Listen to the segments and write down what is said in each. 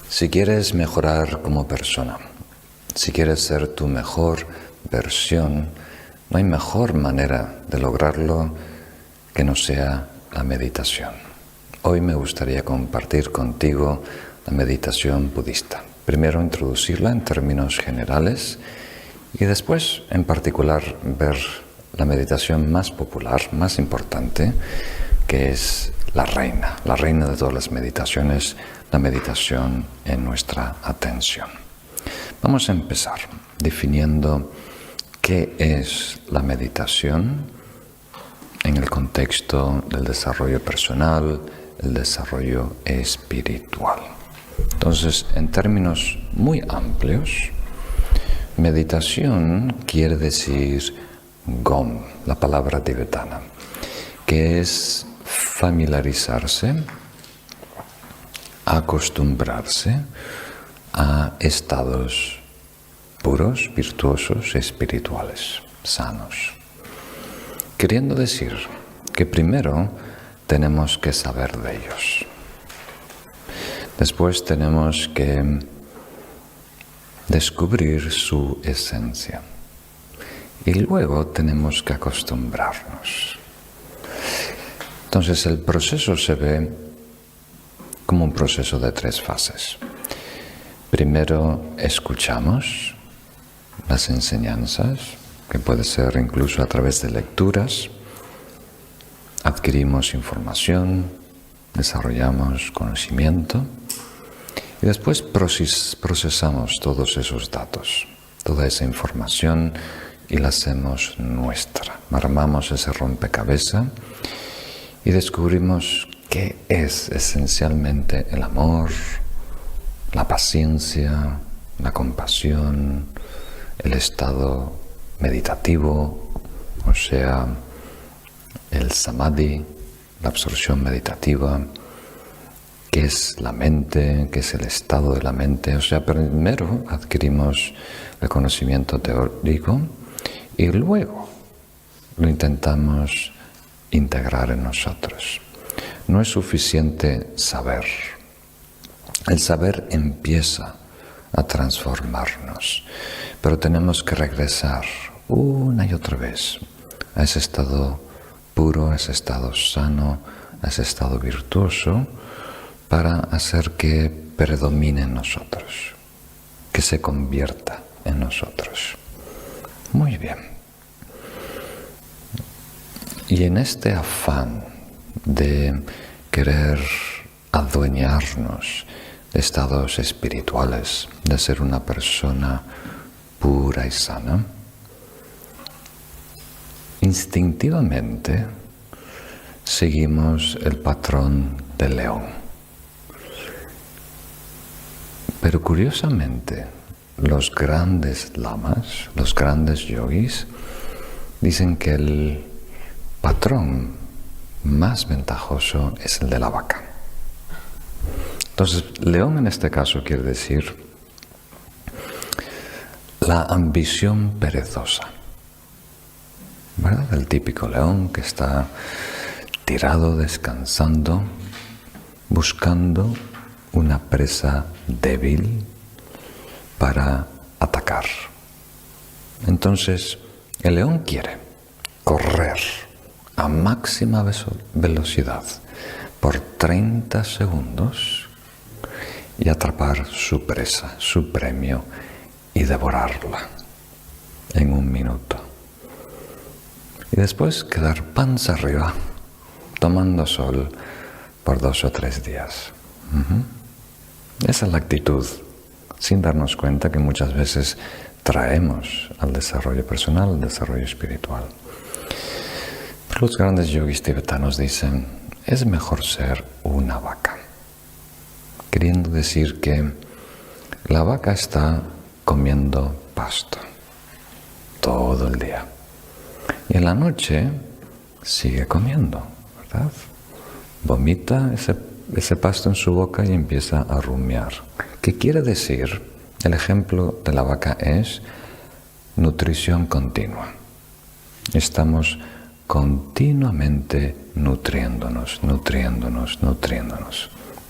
Si quieres mejorar como persona, si quieres ser tu mejor versión, no hay mejor manera de lograrlo que no sea la meditación. Hoy me gustaría compartir contigo la meditación budista. Primero introducirla en términos generales y después en particular ver la meditación más popular, más importante, que es la reina de todas las meditaciones, la meditación en nuestra atención. Vamos a empezar definiendo qué es la meditación en el contexto del desarrollo personal, el desarrollo espiritual. Entonces, en términos muy amplios, meditación quiere decir gom, la palabra tibetana, que es familiarizarse, acostumbrarse a estados puros, virtuosos, espirituales, sanos. Queriendo decir que primero tenemos que saber de ellos. Después tenemos que descubrir su esencia. Y luego tenemos que acostumbrarnos. Entonces el proceso se ve como un proceso de 3 fases. Primero escuchamos las enseñanzas, que puede ser incluso a través de lecturas. Adquirimos información, desarrollamos conocimiento y después procesamos todos esos datos, toda esa información y la hacemos nuestra. Armamos ese rompecabezas y descubrimos qué es esencialmente el amor, la paciencia, la compasión, el estado meditativo, o sea, el samadhi, la absorción meditativa, qué es la mente, qué es el estado de la mente. O sea, primero adquirimos el conocimiento teórico y luego lo intentamos integrar en nosotros. No es suficiente saber. El saber empieza a transformarnos, pero tenemos que regresar una y otra vez a ese estado puro, a ese estado sano, a ese estado virtuoso, para hacer que predomine en nosotros, que se convierta en nosotros. Muy bien. Y en este afán de querer adueñarnos de estados espirituales, de ser una persona pura y sana, instintivamente seguimos el patrón del león. Pero curiosamente, los grandes lamas, los grandes yogis, dicen que el patrón más ventajoso es el de la vaca. Entonces, león en este caso quiere decir la ambición perezosa, ¿verdad? El típico león que está tirado, descansando, buscando una presa débil para atacar. Entonces, el león quiere correr a máxima velocidad por 30 segundos y atrapar su presa, su premio, y devorarla en 1 minuto. Y después quedar panza arriba, tomando sol por 2 o 3 días. Esa es la actitud, sin darnos cuenta que muchas veces traemos al desarrollo personal, al desarrollo espiritual. Pero los grandes yogis tibetanos dicen, es mejor ser una vaca. Queriendo decir que la vaca está comiendo pasto todo el día. Y en la noche sigue comiendo, ¿verdad? Vomita ese pasto en su boca y empieza a rumiar. ¿Qué quiere decir? El ejemplo de la vaca es nutrición continua. Estamos continuamente nutriéndonos.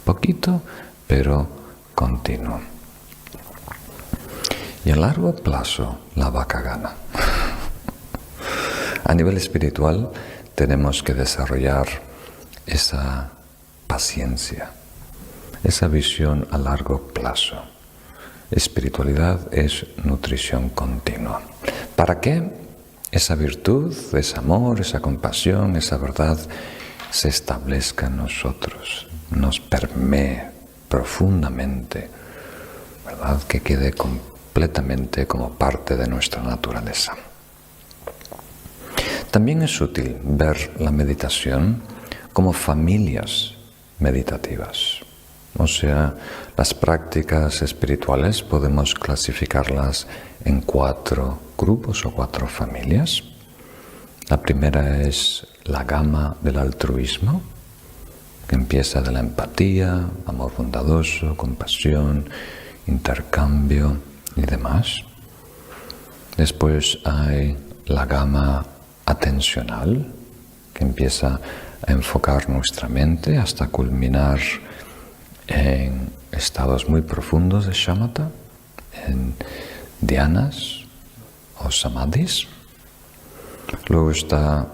Poquito, pero continuo. Y a largo plazo la vaca gana. A nivel espiritual tenemos que desarrollar esa paciencia, esa visión a largo plazo. Espiritualidad es nutrición continua. ¿Para qué? Esa virtud, ese amor, esa compasión, esa verdad se establezca en nosotros, nos permee profundamente, ¿verdad? Que quede completamente como parte de nuestra naturaleza. También es útil ver la meditación como familias meditativas. O sea, las prácticas espirituales podemos clasificarlas en 4 grupos o 4 familias. La primera es la gama del altruismo, que empieza de la empatía, amor bondadoso, compasión, intercambio y demás. Después hay la gama atencional, que empieza a enfocar nuestra mente hasta culminar en estados muy profundos de shamatha, en dhyanas o samadhis. Luego está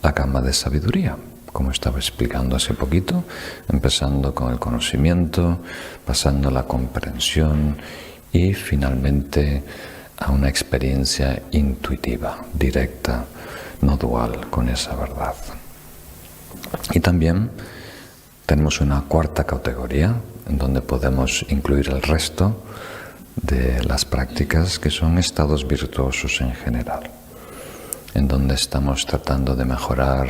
la gama de sabiduría, como estaba explicando hace poquito, empezando con el conocimiento, pasando a la comprensión y finalmente a una experiencia intuitiva, directa, no dual con esa verdad. Y también tenemos una 4ª categoría en donde podemos incluir el resto de las prácticas que son estados virtuosos en general, en donde estamos tratando de mejorar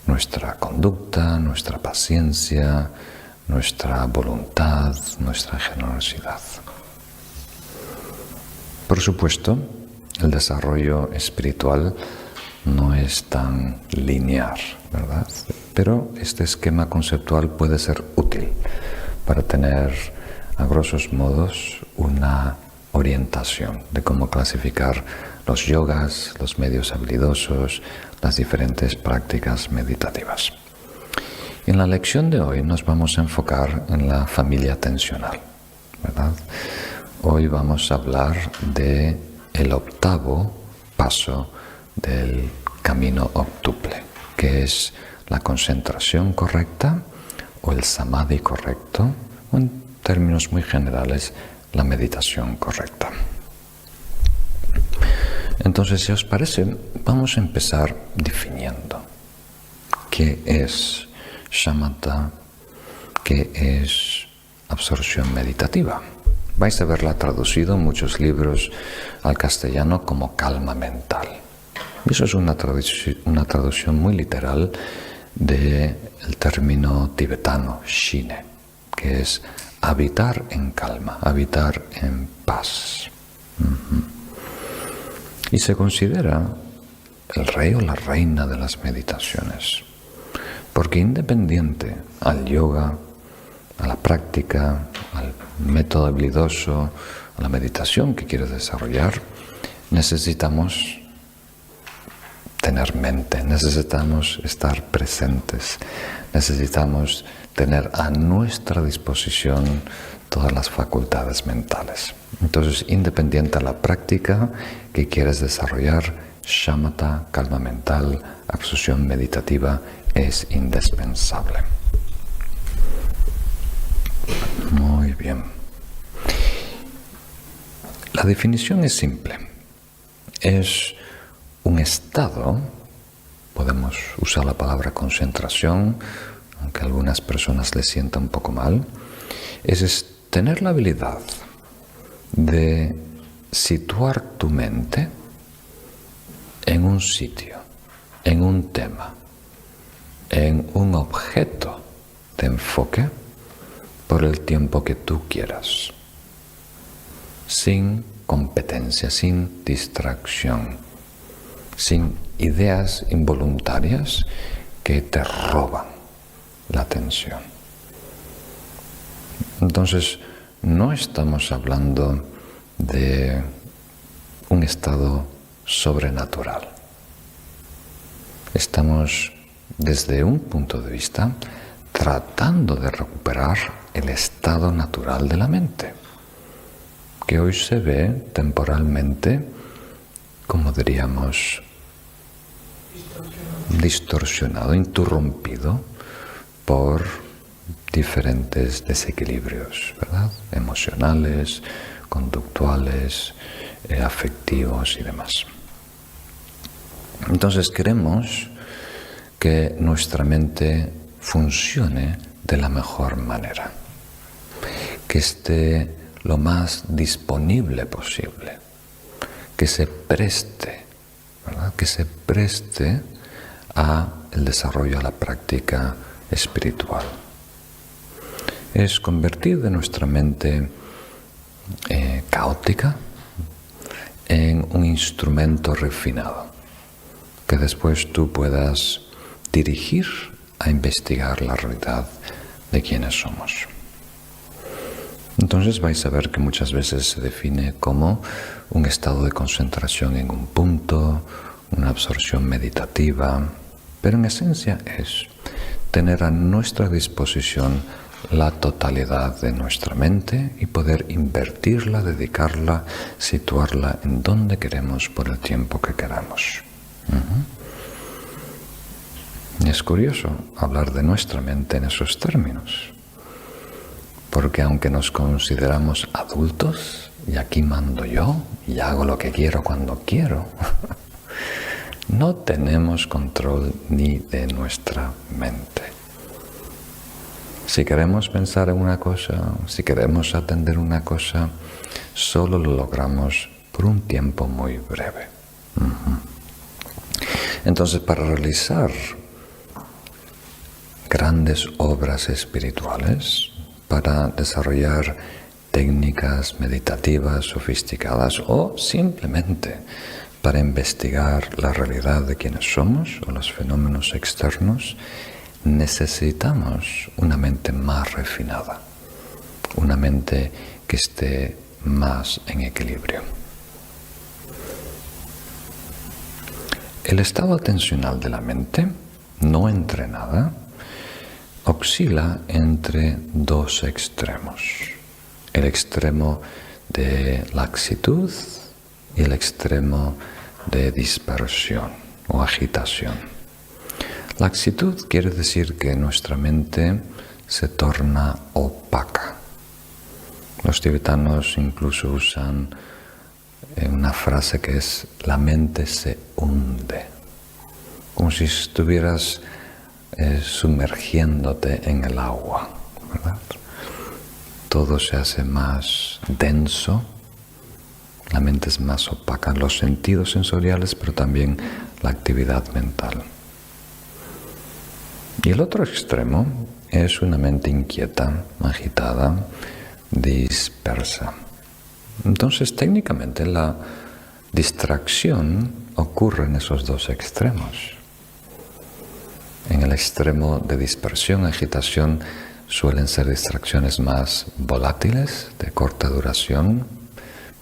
nuestra conducta, nuestra paciencia, nuestra voluntad, nuestra generosidad. Por supuesto, el desarrollo espiritual no es tan lineal, ¿verdad? Pero este esquema conceptual puede ser útil para tener, a grosos modos, una orientación de cómo clasificar los yogas, los medios habilidosos, las diferentes prácticas meditativas. En la lección de hoy nos vamos a enfocar en la familia atencional, ¿verdad? Hoy vamos a hablar de el 8º paso del camino octuple, que es la concentración correcta o el samadhi correcto, o en términos muy generales, la meditación correcta. Entonces, si os parece, vamos a empezar definiendo qué es shamatha, qué es absorción meditativa. Vais a verla traducido en muchos libros al castellano como calma mental. Y eso es una traducción muy literal del término tibetano shine, que es habitar en calma, habitar en paz. Y se considera el rey o la reina de las meditaciones, porque independiente al yoga, a la práctica, al método habilidoso, a la meditación que quieres desarrollar, necesitamos tener mente, necesitamos estar presentes, necesitamos tener a nuestra disposición todas las facultades mentales. Entonces, independiente a la práctica que quieres desarrollar, shamatha, calma mental, absorción meditativa, es indispensable. Muy bien. La definición es simple. Es un estado, podemos usar la palabra concentración, aunque a algunas personas les sienta un poco mal, es tener la habilidad de situar tu mente en un sitio, en un tema, en un objeto de enfoque por el tiempo que tú quieras, sin competencia, sin distracción, sin ideas involuntarias que te roban la atención. Entonces, no estamos hablando de un estado sobrenatural. Estamos, desde un punto de vista, tratando de recuperar el estado natural de la mente, que hoy se ve temporalmente, como diríamos, distorsionado, interrumpido por diferentes desequilibrios, ¿verdad? Emocionales, conductuales, afectivos y demás. Entonces queremos que nuestra mente funcione de la mejor manera, que esté lo más disponible posible, que se preste, ¿verdad? Que se preste a el desarrollo, a la práctica espiritual. Es convertir de nuestra mente caótica en un instrumento refinado, que después tú puedas dirigir a investigar la realidad de quiénes somos. Entonces vais a ver que muchas veces se define como un estado de concentración en un punto, una absorción meditativa, pero en esencia es tener a nuestra disposición la totalidad de nuestra mente y poder invertirla, dedicarla, situarla en donde queremos por el tiempo que queramos. Es curioso hablar de nuestra mente en esos términos, porque aunque nos consideramos adultos, y aquí mando yo, y hago lo que quiero cuando quiero, no tenemos control ni de nuestra mente. Si queremos pensar en una cosa, si queremos atender una cosa, solo lo logramos por un tiempo muy breve. Entonces, para realizar grandes obras espirituales, para desarrollar técnicas meditativas sofisticadas o simplemente para investigar la realidad de quienes somos o los fenómenos externos, necesitamos una mente más refinada, una mente que esté más en equilibrio. El estado atencional de la mente, no entrenada, oscila entre dos extremos, el extremo de laxitud y el extremo de dispersión o agitación. Laxitud quiere decir que nuestra mente se torna opaca. Los tibetanos incluso usan una frase que es: la mente se hunde, como si estuvieras sumergiéndote en el agua, ¿verdad? Todo se hace más denso, la mente es más opaca, los sentidos sensoriales, pero también la actividad mental. Y el otro extremo es una mente inquieta, agitada, dispersa. Entonces, técnicamente, la distracción ocurre en esos dos extremos. En el extremo de dispersión, agitación, suelen ser distracciones más volátiles, de corta duración,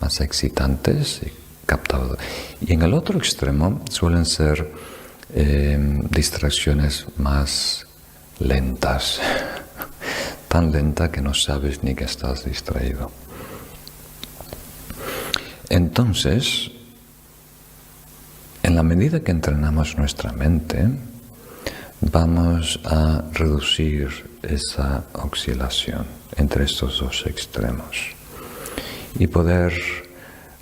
más excitantes y captadoras. Y en el otro extremo suelen ser distracciones más lentas, tan lenta que no sabes ni que estás distraído. Entonces, en la medida que entrenamos nuestra mente, vamos a reducir esa oscilación entre estos dos extremos y poder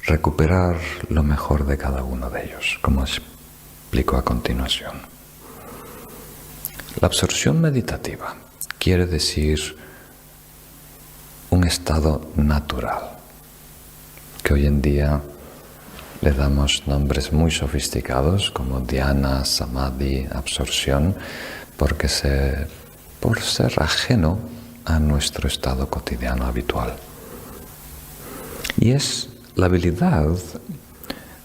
recuperar lo mejor de cada uno de ellos, como explico a continuación. La absorción meditativa quiere decir un estado natural, que hoy en día le damos nombres muy sofisticados como dhyana, samadhi, absorción, por ser ajeno a nuestro estado cotidiano habitual. Y es la habilidad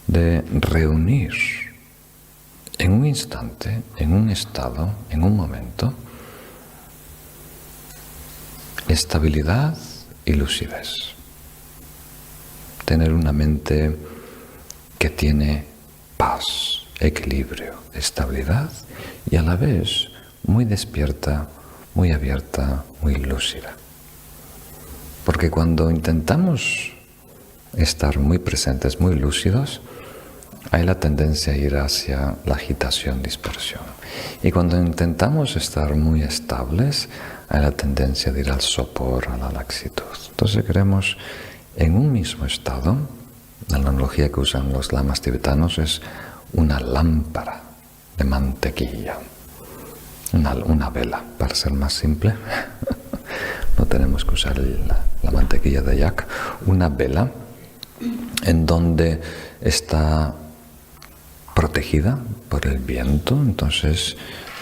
de reunir en un instante, en un estado, en un momento, estabilidad y lucidez. Tener una mente que tiene paz, equilibrio, estabilidad y a la vez muy despierta, muy abierta, muy lúcida. Porque cuando intentamos estar muy presentes, muy lúcidos, hay la tendencia a ir hacia la agitación, dispersión. Y cuando intentamos estar muy estables, hay la tendencia de ir al sopor, a la laxitud. Entonces queremos, en un mismo estado, la analogía que usan los lamas tibetanos es una lámpara de mantequilla, una vela, para ser más simple. No tenemos que usar la mantequilla de yak, una vela en donde está protegida por el viento, entonces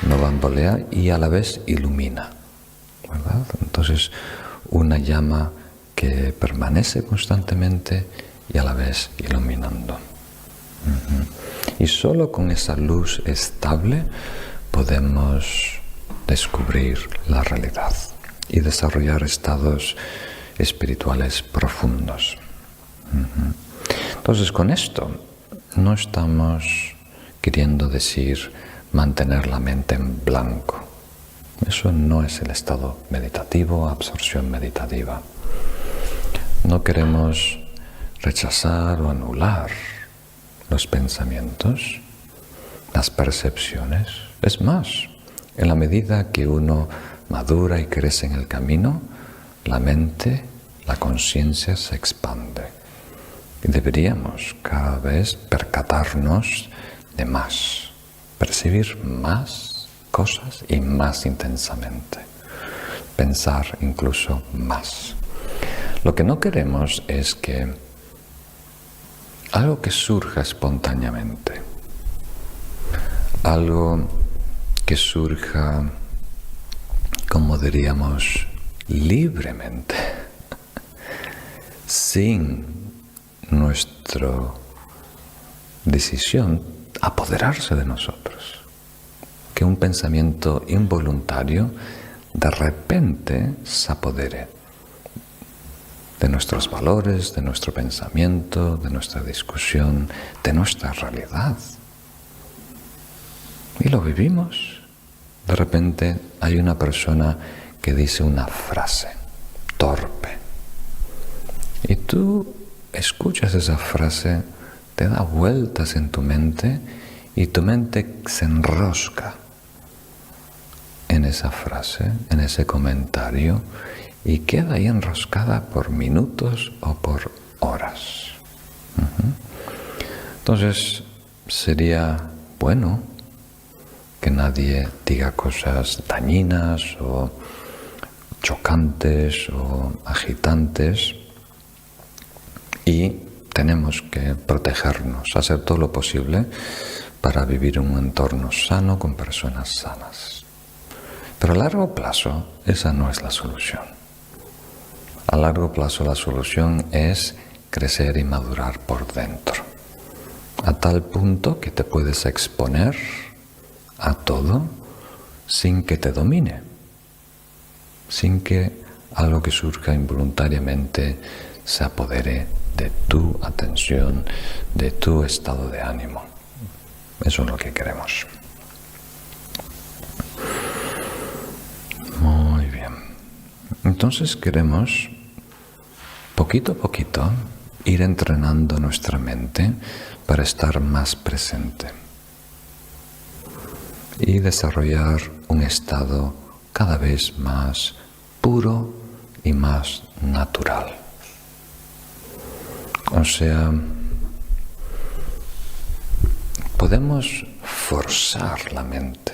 no bambolea y a la vez ilumina, ¿verdad? Entonces una llama que permanece constantemente y a la vez iluminando. Y solo con esa luz estable podemos descubrir la realidad y desarrollar estados espirituales profundos. Entonces, con esto no estamos queriendo decir mantener la mente en blanco. Eso no es el estado meditativo, absorción meditativa. No queremos rechazar o anular los pensamientos, las percepciones. Es más, en la medida que uno madura y crece en el camino, la mente, la conciencia se expande. Y deberíamos cada vez percatarnos de más, percibir más cosas y más intensamente, pensar incluso más. Lo que no queremos es que algo que surja espontáneamente, algo que surja, como diríamos, libremente, sin nuestra decisión, apoderarse de nosotros. Que un pensamiento involuntario de repente se apodere de nuestros valores, de nuestro pensamiento, de nuestra discusión, de nuestra realidad. Y lo vivimos. De repente hay una persona que dice una frase torpe. Y tú escuchas esa frase, te da vueltas en tu mente y tu mente se enrosca en esa frase, en ese comentario, y queda ahí enroscada por minutos o por horas. Entonces sería bueno que nadie diga cosas dañinas o chocantes o agitantes, y tenemos que protegernos, hacer todo lo posible para vivir en un entorno sano con personas sanas. Pero a largo plazo esa no es la solución. A largo plazo la solución es crecer y madurar por dentro, a tal punto que te puedes exponer a todo sin que te domine, sin que algo que surja involuntariamente se apodere de tu atención, de tu estado de ánimo. Eso es lo que queremos. Muy bien. Entonces queremos, poquito a poquito, ir entrenando nuestra mente para estar más presente y desarrollar un estado cada vez más puro y más natural. O sea, podemos forzar la mente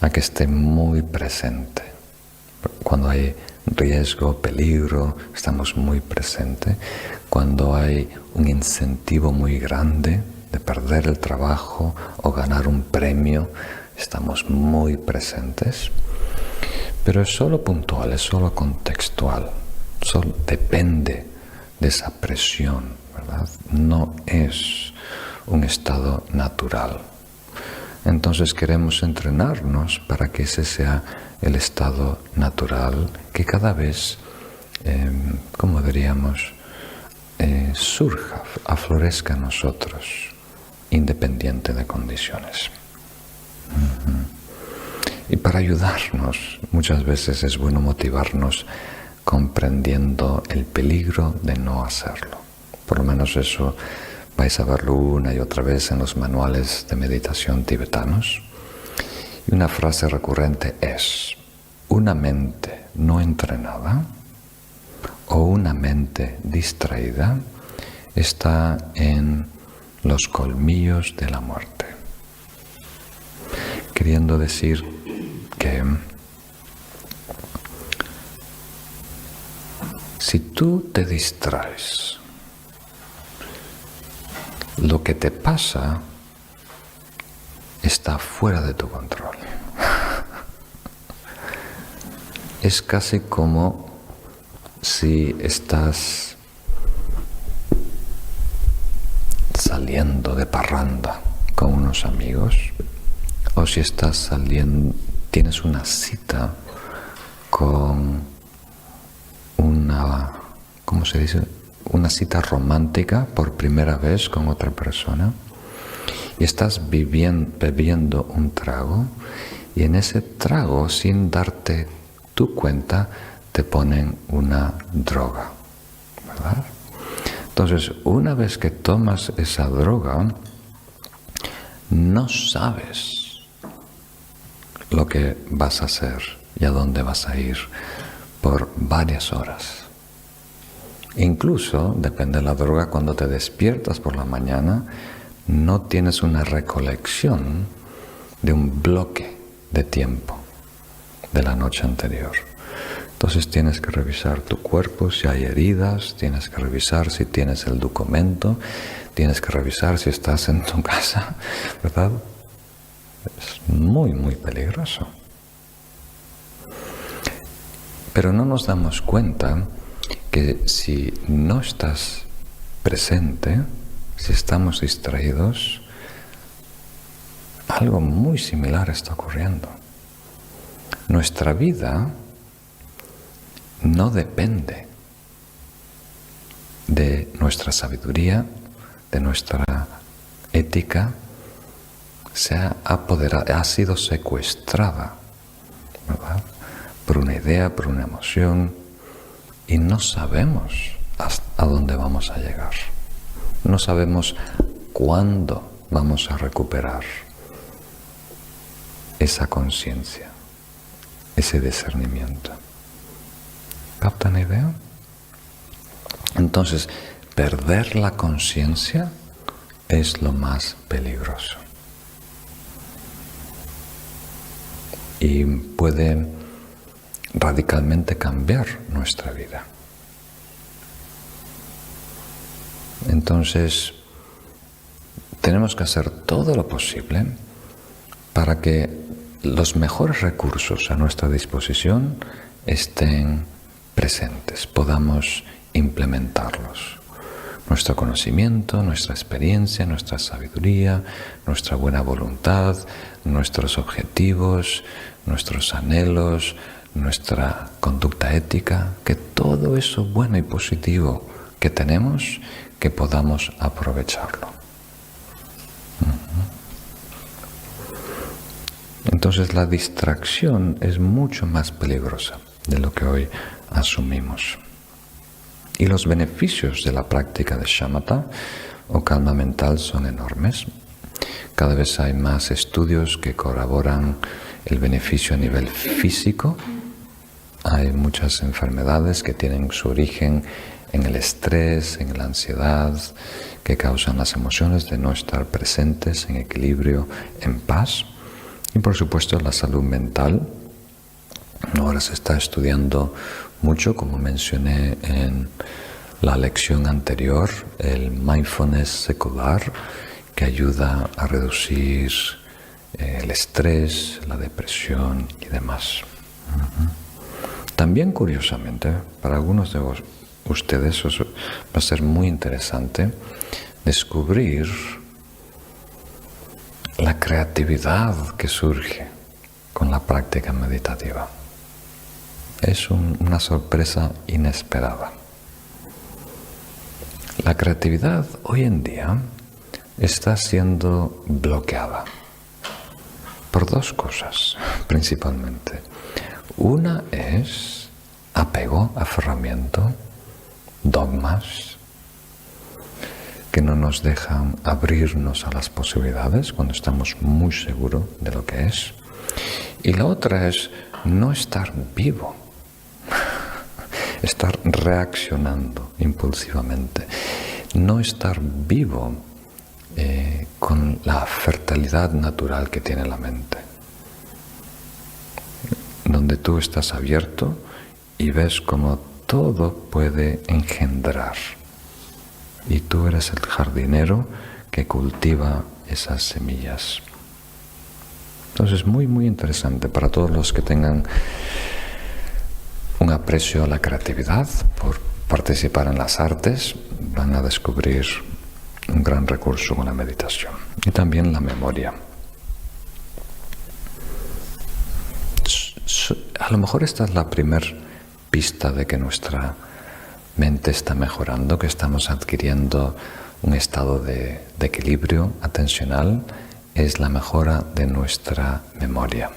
a que esté muy presente. Cuando hay riesgo, peligro, estamos muy presentes. Cuando hay un incentivo muy grande de perder el trabajo o ganar un premio, estamos muy presentes. Pero es solo puntual, es solo contextual, solo depende de esa presión, ¿verdad? No es un estado natural. Entonces queremos entrenarnos para que ese sea el estado natural que cada vez, como diríamos, surja, aflorezca en nosotros, independiente de condiciones. Y para ayudarnos, muchas veces es bueno motivarnos comprendiendo el peligro de no hacerlo. Por lo menos eso vais a verlo una y otra vez en los manuales de meditación tibetanos. Y una frase recurrente es: una mente no entrenada o una mente distraída está en los colmillos de la muerte. Queriendo decir que si tú te distraes, lo que te pasa está fuera de tu control. Es casi como si estás saliendo de parranda con unos amigos, o si estás saliendo, tienes una cita con una, ¿cómo se dice? Una cita romántica por primera vez con otra persona, y estás bebiendo un trago, y en ese trago, sin darte tu cuenta, te ponen una droga, ¿verdad? Entonces, una vez que tomas esa droga, no sabes lo que vas a hacer y a dónde vas a ir por varias horas. Incluso, depende de la droga, cuando te despiertas por la mañana, no tienes una recolección de un bloque de tiempo de la noche anterior. Entonces tienes que revisar tu cuerpo, si hay heridas, tienes que revisar si tienes el documento, tienes que revisar si estás en tu casa, ¿verdad? Es muy, muy peligroso. Pero no nos damos cuenta que si no estás presente, si estamos distraídos, algo muy similar está ocurriendo. Nuestra vida no depende de nuestra sabiduría, de nuestra ética, ha sido secuestrada, ¿verdad?, por una idea, por una emoción, y no sabemos a dónde vamos a llegar. No sabemos cuándo vamos a recuperar esa conciencia, ese discernimiento. ¿Captan la idea? Entonces, perder la conciencia es lo más peligroso. Y puede radicalmente cambiar nuestra vida. Entonces, tenemos que hacer todo lo posible para que los mejores recursos a nuestra disposición estén presentes, podamos implementarlos. Nuestro conocimiento, nuestra experiencia, nuestra sabiduría, nuestra buena voluntad, nuestros objetivos, nuestros anhelos, nuestra conducta ética, que todo eso bueno y positivo que tenemos, que podamos aprovecharlo. Entonces la distracción es mucho más peligrosa de lo que hoy asumimos. Y los beneficios de la práctica de shamatha o calma mental son enormes. Cada vez hay más estudios que corroboran el beneficio a nivel físico. Hay muchas enfermedades que tienen su origen en el estrés, en la ansiedad, que causan las emociones de no estar presentes en equilibrio, en paz. Y por supuesto la salud mental. Ahora se está estudiando mucho, como mencioné en la lección anterior, el mindfulness secular, que ayuda a reducir el estrés, la depresión y demás. También, curiosamente, para algunos de ustedes va a ser muy interesante descubrir la creatividad que surge con la práctica meditativa. Es una sorpresa inesperada. La creatividad hoy en día está siendo bloqueada por dos cosas, principalmente. Una es apego, aferramiento, dogmas, que no nos dejan abrirnos a las posibilidades cuando estamos muy seguros de lo que es. Y la otra es no estar vivo, estar reaccionando impulsivamente, no estar vivo con la fertilidad natural que tiene la mente, donde tú estás abierto y ves cómo todo puede engendrar. Y tú eres el jardinero que cultiva esas semillas. Entonces, muy, muy interesante para todos los que tengan un aprecio a la creatividad, por participar en las artes, van a descubrir un gran recurso con la meditación. Y también la memoria. A lo mejor esta es la primera pista de que nuestra mente está mejorando, que estamos adquiriendo un estado de equilibrio atencional, es la mejora de nuestra memoria.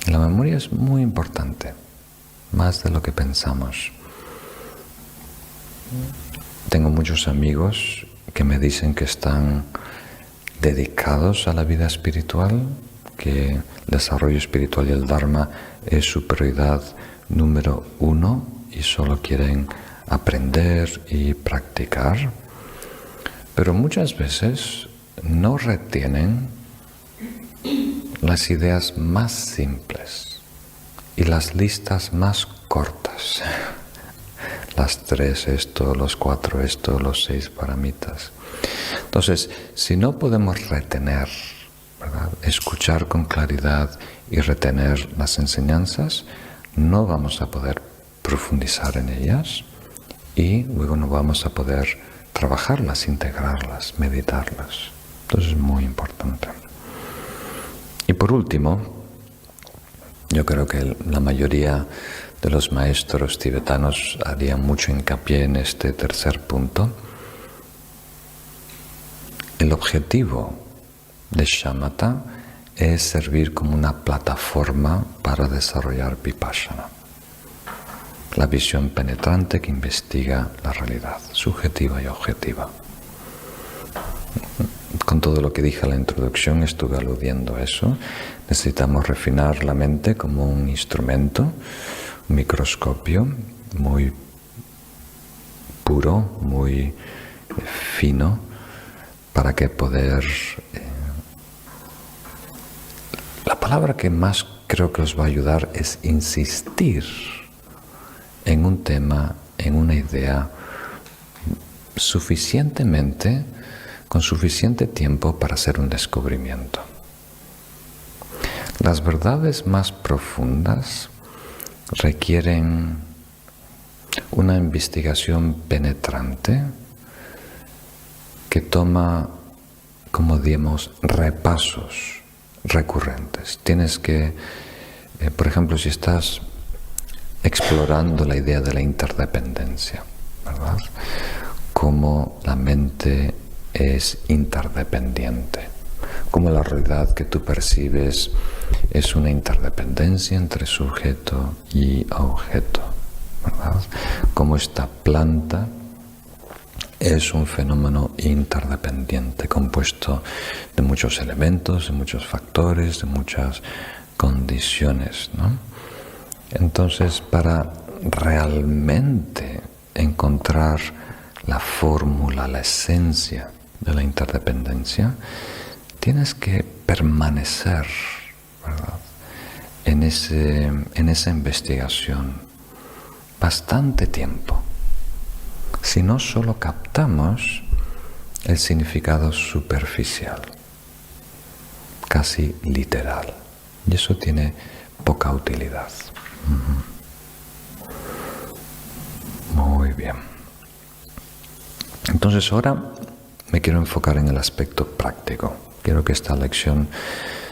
La memoria es muy importante, más de lo que pensamos. Tengo muchos amigos que me dicen que están dedicados a la vida espiritual, que el desarrollo espiritual y el Dharma es su prioridad número 1 y solo quieren aprender y practicar, pero muchas veces no retienen las ideas más simples y las listas más cortas. Las 3 esto, los 4 esto, los 6 paramitas. Entonces, si no podemos retener, ¿verdad?, escuchar con claridad y retener las enseñanzas, no vamos a poder profundizar en ellas y luego no vamos a poder trabajarlas, integrarlas, meditarlas. Entonces es muy importante. Y por último, yo creo que la mayoría de los maestros tibetanos harían mucho hincapié en este tercer punto. El objetivo de shamatha es servir como una plataforma para desarrollar vipassana, la visión penetrante que investiga la realidad, subjetiva y objetiva. Con todo lo que dije en la introducción estuve aludiendo a eso. Necesitamos refinar la mente como un instrumento, un microscopio muy puro, muy fino, para que poder... La palabra que más creo que os va a ayudar es insistir en un tema, en una idea, con suficiente tiempo para hacer un descubrimiento. Las verdades más profundas requieren una investigación penetrante que toma, como digamos, repasos recurrentes. Tienes que, por ejemplo, si estás explorando la idea de la interdependencia, ¿verdad?, cómo la mente es interdependiente, cómo la realidad que tú percibes es una interdependencia entre sujeto y objeto, ¿verdad?, cómo esta planta es un fenómeno interdependiente, compuesto de muchos elementos, de muchos factores, de muchas condiciones, ¿no? Entonces, para realmente encontrar la fórmula, la esencia de la interdependencia, tienes que permanecer, ¿verdad?, en esa investigación bastante tiempo. Si no, solo captamos el significado superficial, casi literal, y eso tiene poca utilidad. Muy bien. Entonces ahora me quiero enfocar en el aspecto práctico. Quiero que esta lección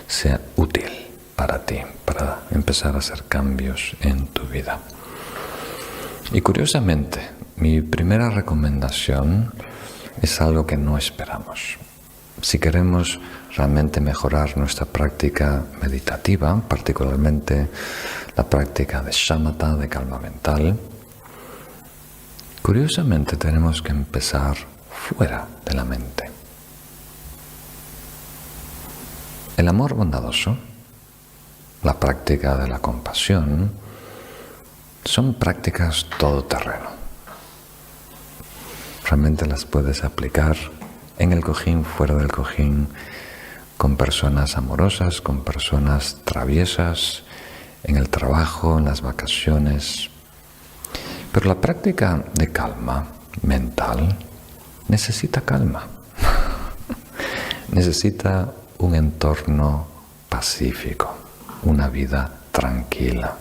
sea útil para ti, para empezar a hacer cambios en tu vida. Y curiosamente, mi primera recomendación es algo que no esperamos. si queremos realmente mejorar nuestra práctica meditativa, particularmente la práctica de shamatha, de calma mental, curiosamente tenemos que empezar fuera de la mente. El amor bondadoso, la práctica de la compasión, son prácticas todoterreno. Realmente las puedes aplicar en el cojín, fuera del cojín, con personas amorosas, con personas traviesas, en el trabajo, en las vacaciones. Pero la práctica de calma mental necesita calma. Necesita un entorno pacífico, una vida tranquila,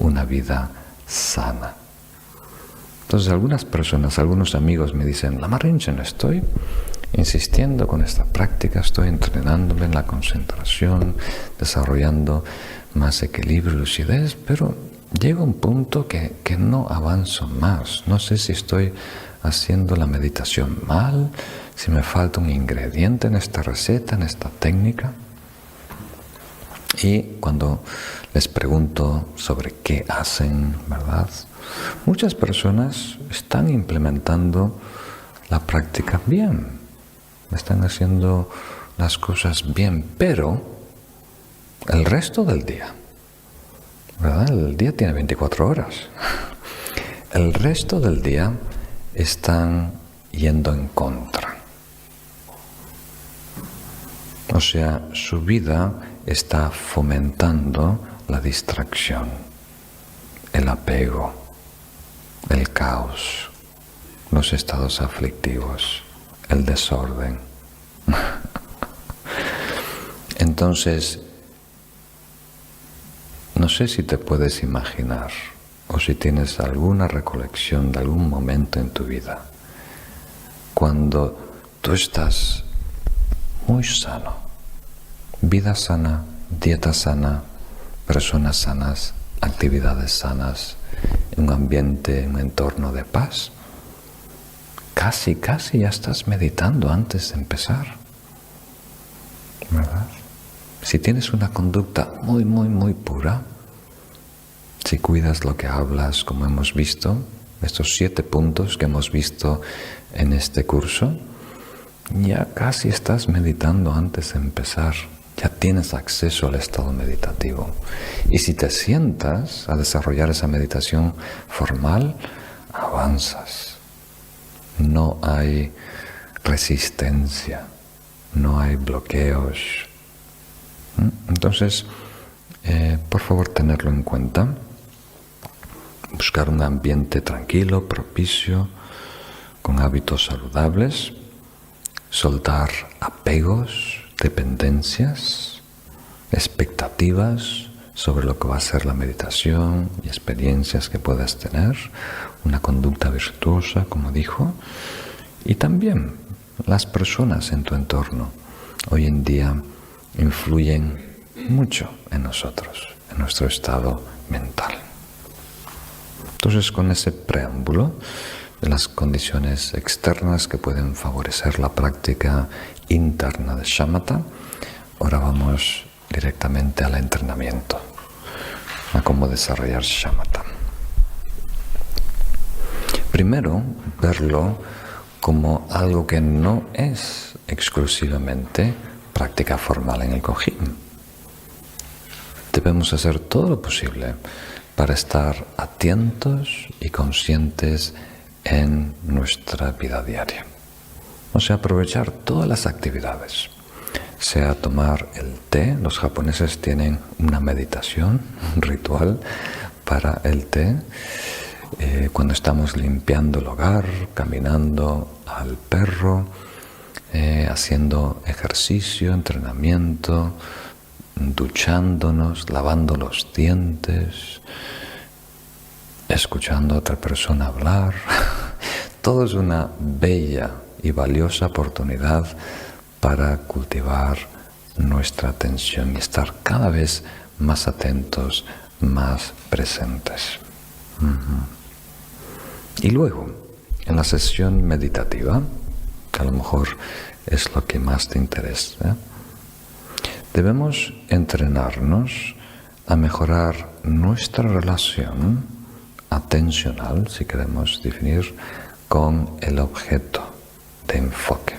una vida sana. Entonces algunas personas, algunos amigos me dicen, Lama Rinchen, estoy insistiendo con esta práctica, estoy entrenándome en la concentración, desarrollando más equilibrio y lucidez, pero llega un punto que no avanzo más. No sé si estoy haciendo la meditación mal, si me falta un ingrediente en esta receta, en esta técnica. Y cuando les pregunto sobre qué hacen, ¿verdad? Muchas personas están implementando la práctica bien, están haciendo las cosas bien, pero el resto del día, ¿verdad? El día tiene 24 horas. El resto del día están yendo en contra. O sea, su vida está fomentando la distracción, el apego, el caos, los estados aflictivos, el desorden. Entonces, no sé si te puedes imaginar o si tienes alguna recolección de algún momento en tu vida cuando tú estás muy sano, vida sana, dieta sana, personas sanas, actividades sanas, en un ambiente, en un entorno de paz. Casi ya estás meditando antes de empezar, ¿verdad? Si tienes una conducta muy pura, si cuidas lo que hablas, como hemos visto, estos 7 puntos que hemos visto en este curso, ya casi estás meditando antes de empezar. Ya tienes acceso al estado meditativo. Y si te sientas a desarrollar esa meditación formal, avanzas. No hay resistencia, no hay bloqueos. Entonces, por favor, tenerlo en cuenta. Buscar un ambiente tranquilo, propicio, con hábitos saludables. Soltar apegos, dependencias, expectativas sobre lo que va a ser la meditación y experiencias que puedas tener, una conducta virtuosa, como dijo, y también las personas en tu entorno hoy en día influyen mucho en nosotros, en nuestro estado mental. Entonces, con ese preámbulo de las condiciones externas que pueden favorecer la práctica interna de shamatha, ahora vamos directamente al entrenamiento, a cómo desarrollar shamatha. Primero, verlo como algo que no es exclusivamente práctica formal en el cojín. Debemos hacer todo lo posible para estar atentos y conscientes en nuestra vida diaria. O sea, aprovechar todas las actividades, sea tomar el té. Los japoneses tienen una meditación, un ritual para el té, cuando estamos limpiando el hogar, caminando al perro, haciendo ejercicio, entrenamiento, duchándonos, lavando los dientes, escuchando a otra persona hablar. Todo es una bella y valiosa oportunidad para cultivar nuestra atención y estar cada vez más atentos, más presentes. Y luego, en la sesión meditativa, que a lo mejor es lo que más te interesa. Debemos entrenarnos a mejorar nuestra relación atencional, si queremos definir, con el objeto de enfoque.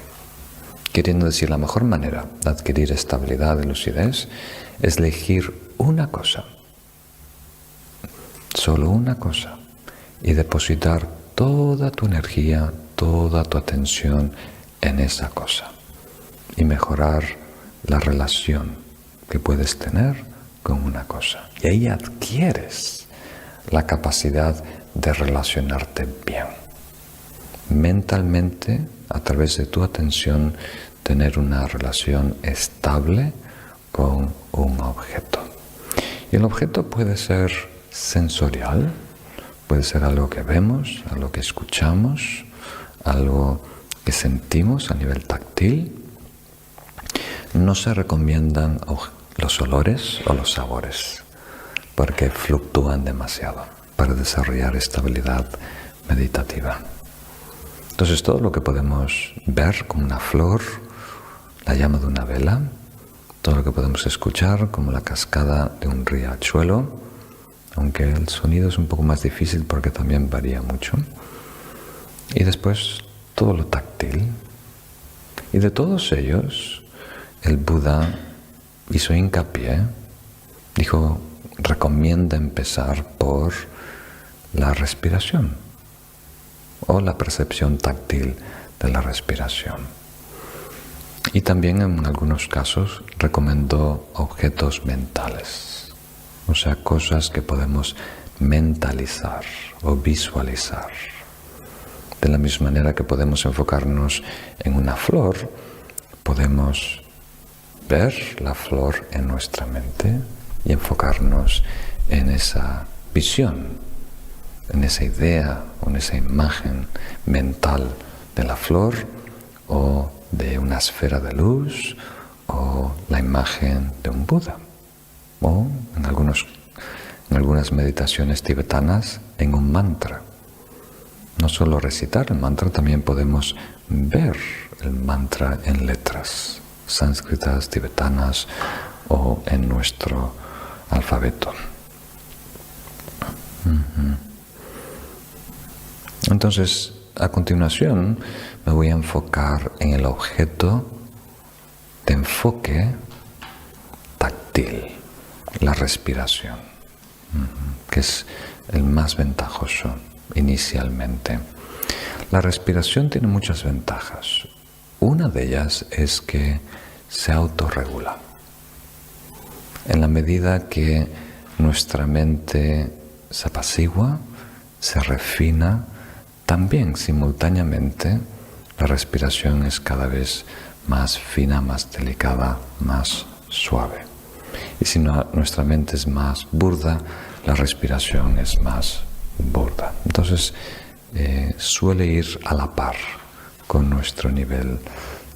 Queriendo decir, la mejor manera de adquirir estabilidad y lucidez es elegir una cosa, solo una cosa, y depositar toda tu energía, toda tu atención en esa cosa y mejorar la relación que puedes tener con una cosa. Y ahí adquieres la capacidad de relacionarte bien. Mentalmente, a través de tu atención, tener una relación estable con un objeto. Y el objeto puede ser sensorial, puede ser algo que vemos, algo que escuchamos, algo que sentimos a nivel táctil. No se recomiendan los olores o los sabores porque fluctúan demasiado para desarrollar estabilidad meditativa. Entonces, todo lo que podemos ver como una flor, la llama de una vela, todo lo que podemos escuchar como la cascada de un riachuelo, aunque el sonido es un poco más difícil porque también varía mucho. Y después todo lo táctil. Y de todos ellos, el Buda hizo hincapié, dijo, recomienda empezar por la respiración o la percepción táctil de la respiración. Y también en algunos casos recomendó objetos mentales, o sea, cosas que podemos mentalizar o visualizar. De la misma manera que podemos enfocarnos en una flor, podemos ver la flor en nuestra mente y enfocarnos en esa visión, en esa idea o en esa imagen mental de la flor o de una esfera de luz o la imagen de un Buda o en algunas meditaciones tibetanas en un mantra. No solo recitar el mantra, también podemos ver el mantra en letras sánscritas, tibetanas o en nuestro alfabeto. Entonces, a continuación me voy a enfocar en el objeto de enfoque táctil, la respiración, que es el más ventajoso inicialmente. La respiración tiene muchas ventajas. Una de ellas es que se autorregula. En la medida que nuestra mente se apacigua, se refina, también simultáneamente la respiración es cada vez más fina, más delicada, más suave. Y si nuestra mente es más burda, la respiración es más burda. Entonces suele ir a la par con nuestro nivel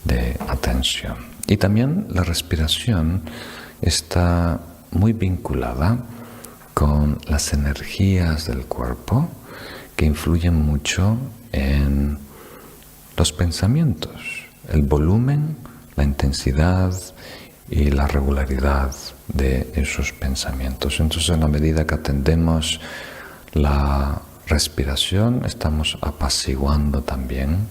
de atención. Y también la respiración está muy vinculada con las energías del cuerpo que influyen mucho en los pensamientos, el volumen, la intensidad y la regularidad de esos pensamientos. Entonces, en la medida que atendemos la respiración, estamos apaciguando también,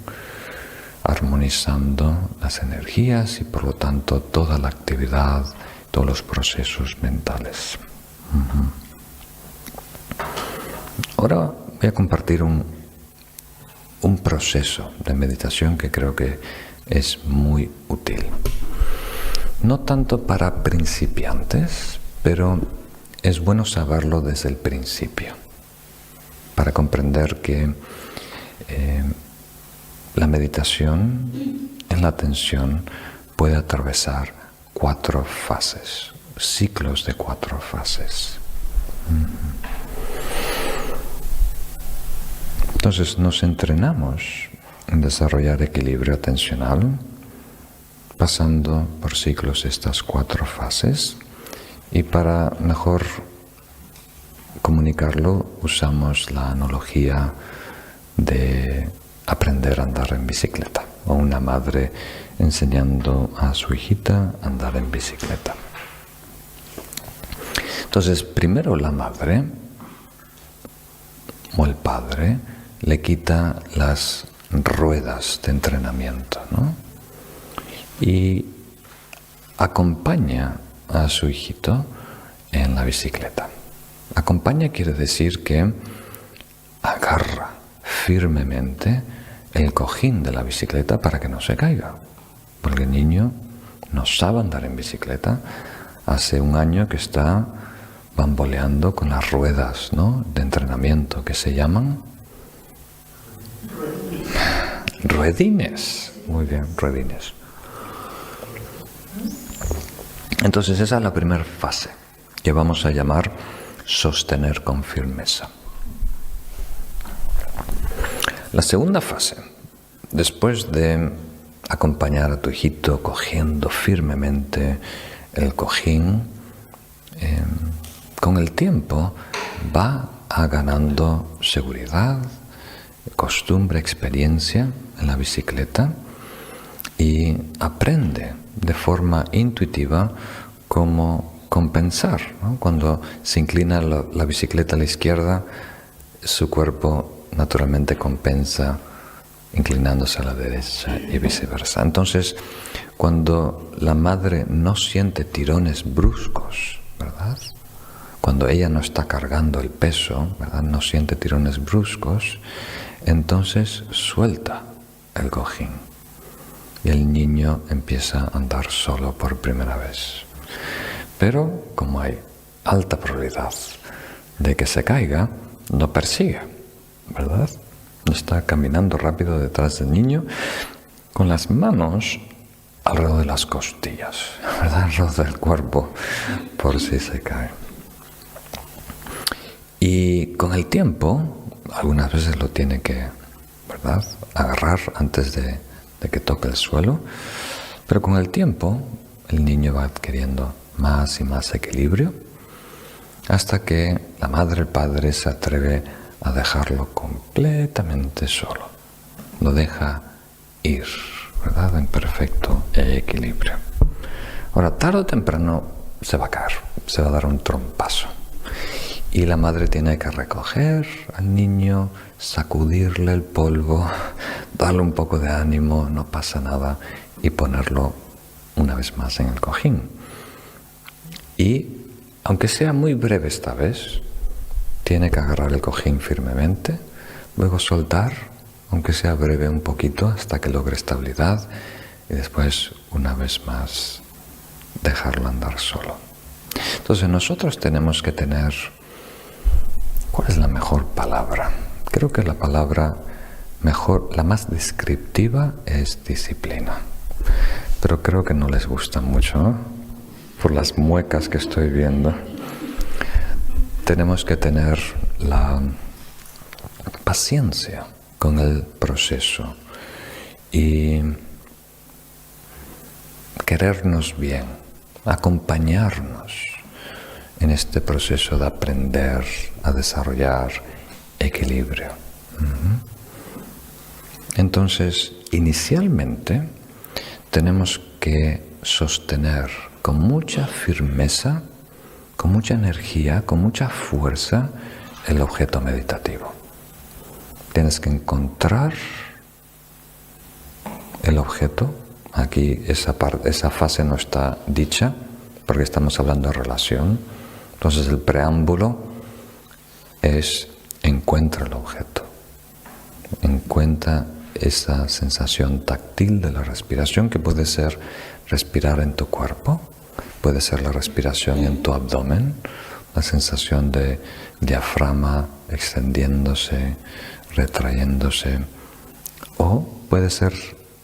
armonizando las energías y por lo tanto toda la actividad, todos los procesos mentales. Ahora voy a compartir un proceso de meditación que creo que es muy útil. No tanto para principiantes, pero es bueno saberlo desde el principio, para comprender que la meditación en la atención puede atravesar 4 fases, ciclos de 4 fases. Entonces nos entrenamos en desarrollar equilibrio atencional, pasando por ciclos estas 4 fases, y para mejor comunicarlo usamos la analogía de aprender a andar en bicicleta. o una madre enseñando a su hijita a andar en bicicleta. Entonces, primero la madre o el padre le quita las ruedas de entrenamiento, ¿no? Y acompaña a su hijito en la bicicleta. Acompaña quiere decir que agarra firmemente el cojín de la bicicleta para que no se caiga. Porque el niño no sabe andar en bicicleta. Hace un año que está bamboleando con las ruedas, ¿no?, de entrenamiento que se llaman ruedines. Muy bien, ruedines. Entonces esa es la primera fase que vamos a llamar sostener con firmeza. La segunda fase, después de acompañar a tu hijito cogiendo firmemente el cojín, con el tiempo va ganando seguridad, costumbre, experiencia en la bicicleta y aprende de forma intuitiva cómo compensar, ¿no? Cuando se inclina la bicicleta a la izquierda, su cuerpo naturalmente compensa inclinándose a la derecha y viceversa. Entonces, cuando la madre no siente tirones bruscos, ¿verdad?, cuando ella no está cargando el peso, ¿verdad?, no siente tirones bruscos, entonces suelta el cojín y el niño empieza a andar solo por primera vez. Pero como hay alta probabilidad de que se caiga, no persigue, ¿verdad? Está caminando rápido detrás del niño con las manos alrededor de las costillas, ¿verdad?, alrededor del cuerpo, por si se cae. Y con el tiempo, algunas veces lo tiene que, ¿verdad?, agarrar antes de que toque el suelo, pero con el tiempo el niño va adquiriendo más y más equilibrio hasta que la madre, el padre se atreve a dejarlo completamente solo. Lo deja ir, ¿verdad?, en perfecto equilibrio. Ahora, tarde o temprano se va a caer, se va a dar un trompazo. Y la madre tiene que recoger al niño, sacudirle el polvo, darle un poco de ánimo, no pasa nada, y ponerlo una vez más en el cojín. Y, aunque sea muy breve esta vez, tiene que agarrar el cojín firmemente, luego soltar, aunque sea breve un poquito, hasta que logre estabilidad, y después, una vez más, dejarlo andar solo. Entonces nosotros tenemos que tener... ¿Cuál es la mejor palabra? Creo que la palabra mejor, la más descriptiva, es disciplina. Pero creo que no les gusta mucho, ¿no?, por las muecas que estoy viendo. Tenemos que tener la paciencia con el proceso y querernos bien, acompañarnos en este proceso de aprender a desarrollar equilibrio. Entonces, inicialmente, tenemos que sostener con mucha firmeza, con mucha energía, con mucha fuerza, el objeto meditativo. Tienes que encontrar el objeto. Aquí esa fase no está dicha, porque estamos hablando de relación. Entonces el preámbulo es: encuentra el objeto. Encuentra esa sensación táctil de la respiración, que puede ser respirar en tu cuerpo, puede ser la respiración en tu abdomen, la sensación de diafragma extendiéndose, retrayéndose, o puede ser,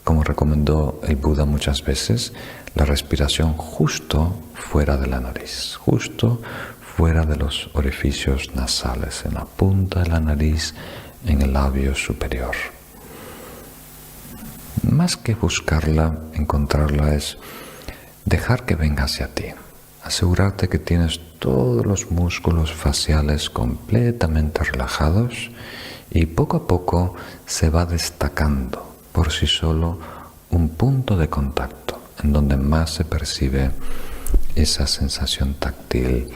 como recomendó el Buda muchas veces, la respiración justo fuera de la nariz, justo fuera de los orificios nasales, en la punta de la nariz, en el labio superior. Más que buscarla, encontrarla, es dejar que venga hacia ti. Asegurarte que tienes todos los músculos faciales completamente relajados y poco a poco se va destacando por sí solo un punto de contacto en donde más se percibe esa sensación táctil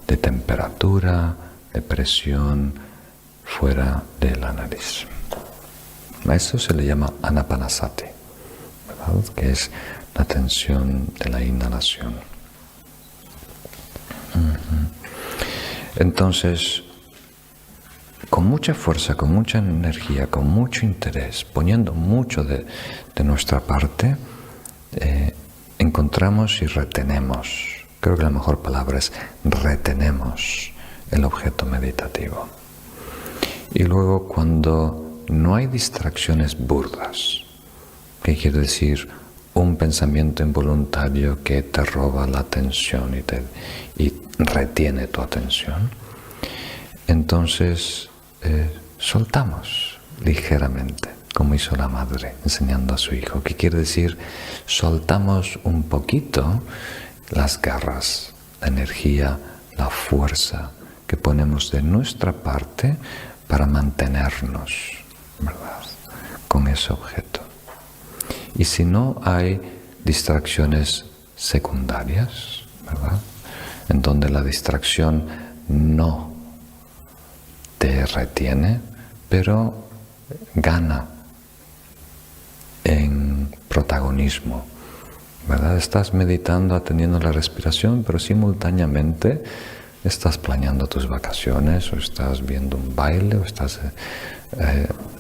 de temperatura, de presión fuera de la nariz. A eso se le llama anapanasati, ¿verdad? Que es la tensión de la inhalación. Entonces, con mucha fuerza, con mucha energía, con mucho interés, poniendo mucho de nuestra parte, encontramos y retenemos, creo que la mejor palabra es retenemos el objeto meditativo. Y luego y no hay distracciones burdas, que quiere decir un pensamiento involuntario que te roba la atención y retiene tu atención, entonces soltamos ligeramente, como hizo la madre enseñando a su hijo, que quiere decir soltamos un poquito las garras, la energía, la fuerza que ponemos de nuestra parte para mantenernos, ¿verdad?, con ese objeto. Y si no hay distracciones secundarias, ¿verdad?, en donde la distracción no te retiene, pero gana en protagonismo, ¿verdad? Estás meditando, atendiendo la respiración, pero simultáneamente estás planeando tus vacaciones, o estás viendo un baile, o estás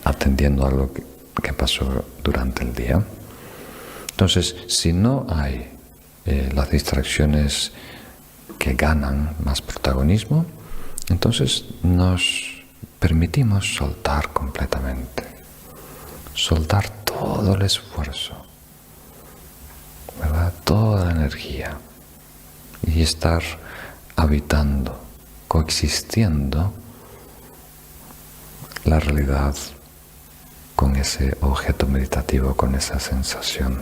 atendiendo algo que pasó durante el día. Entonces, si no hay las distracciones que ganan más protagonismo, entonces nos permitimos soltar completamente, soltar todo el esfuerzo, ¿verdad?, toda la energía, y estar habitando, coexistiendo la realidad con ese objeto meditativo, con esa sensación.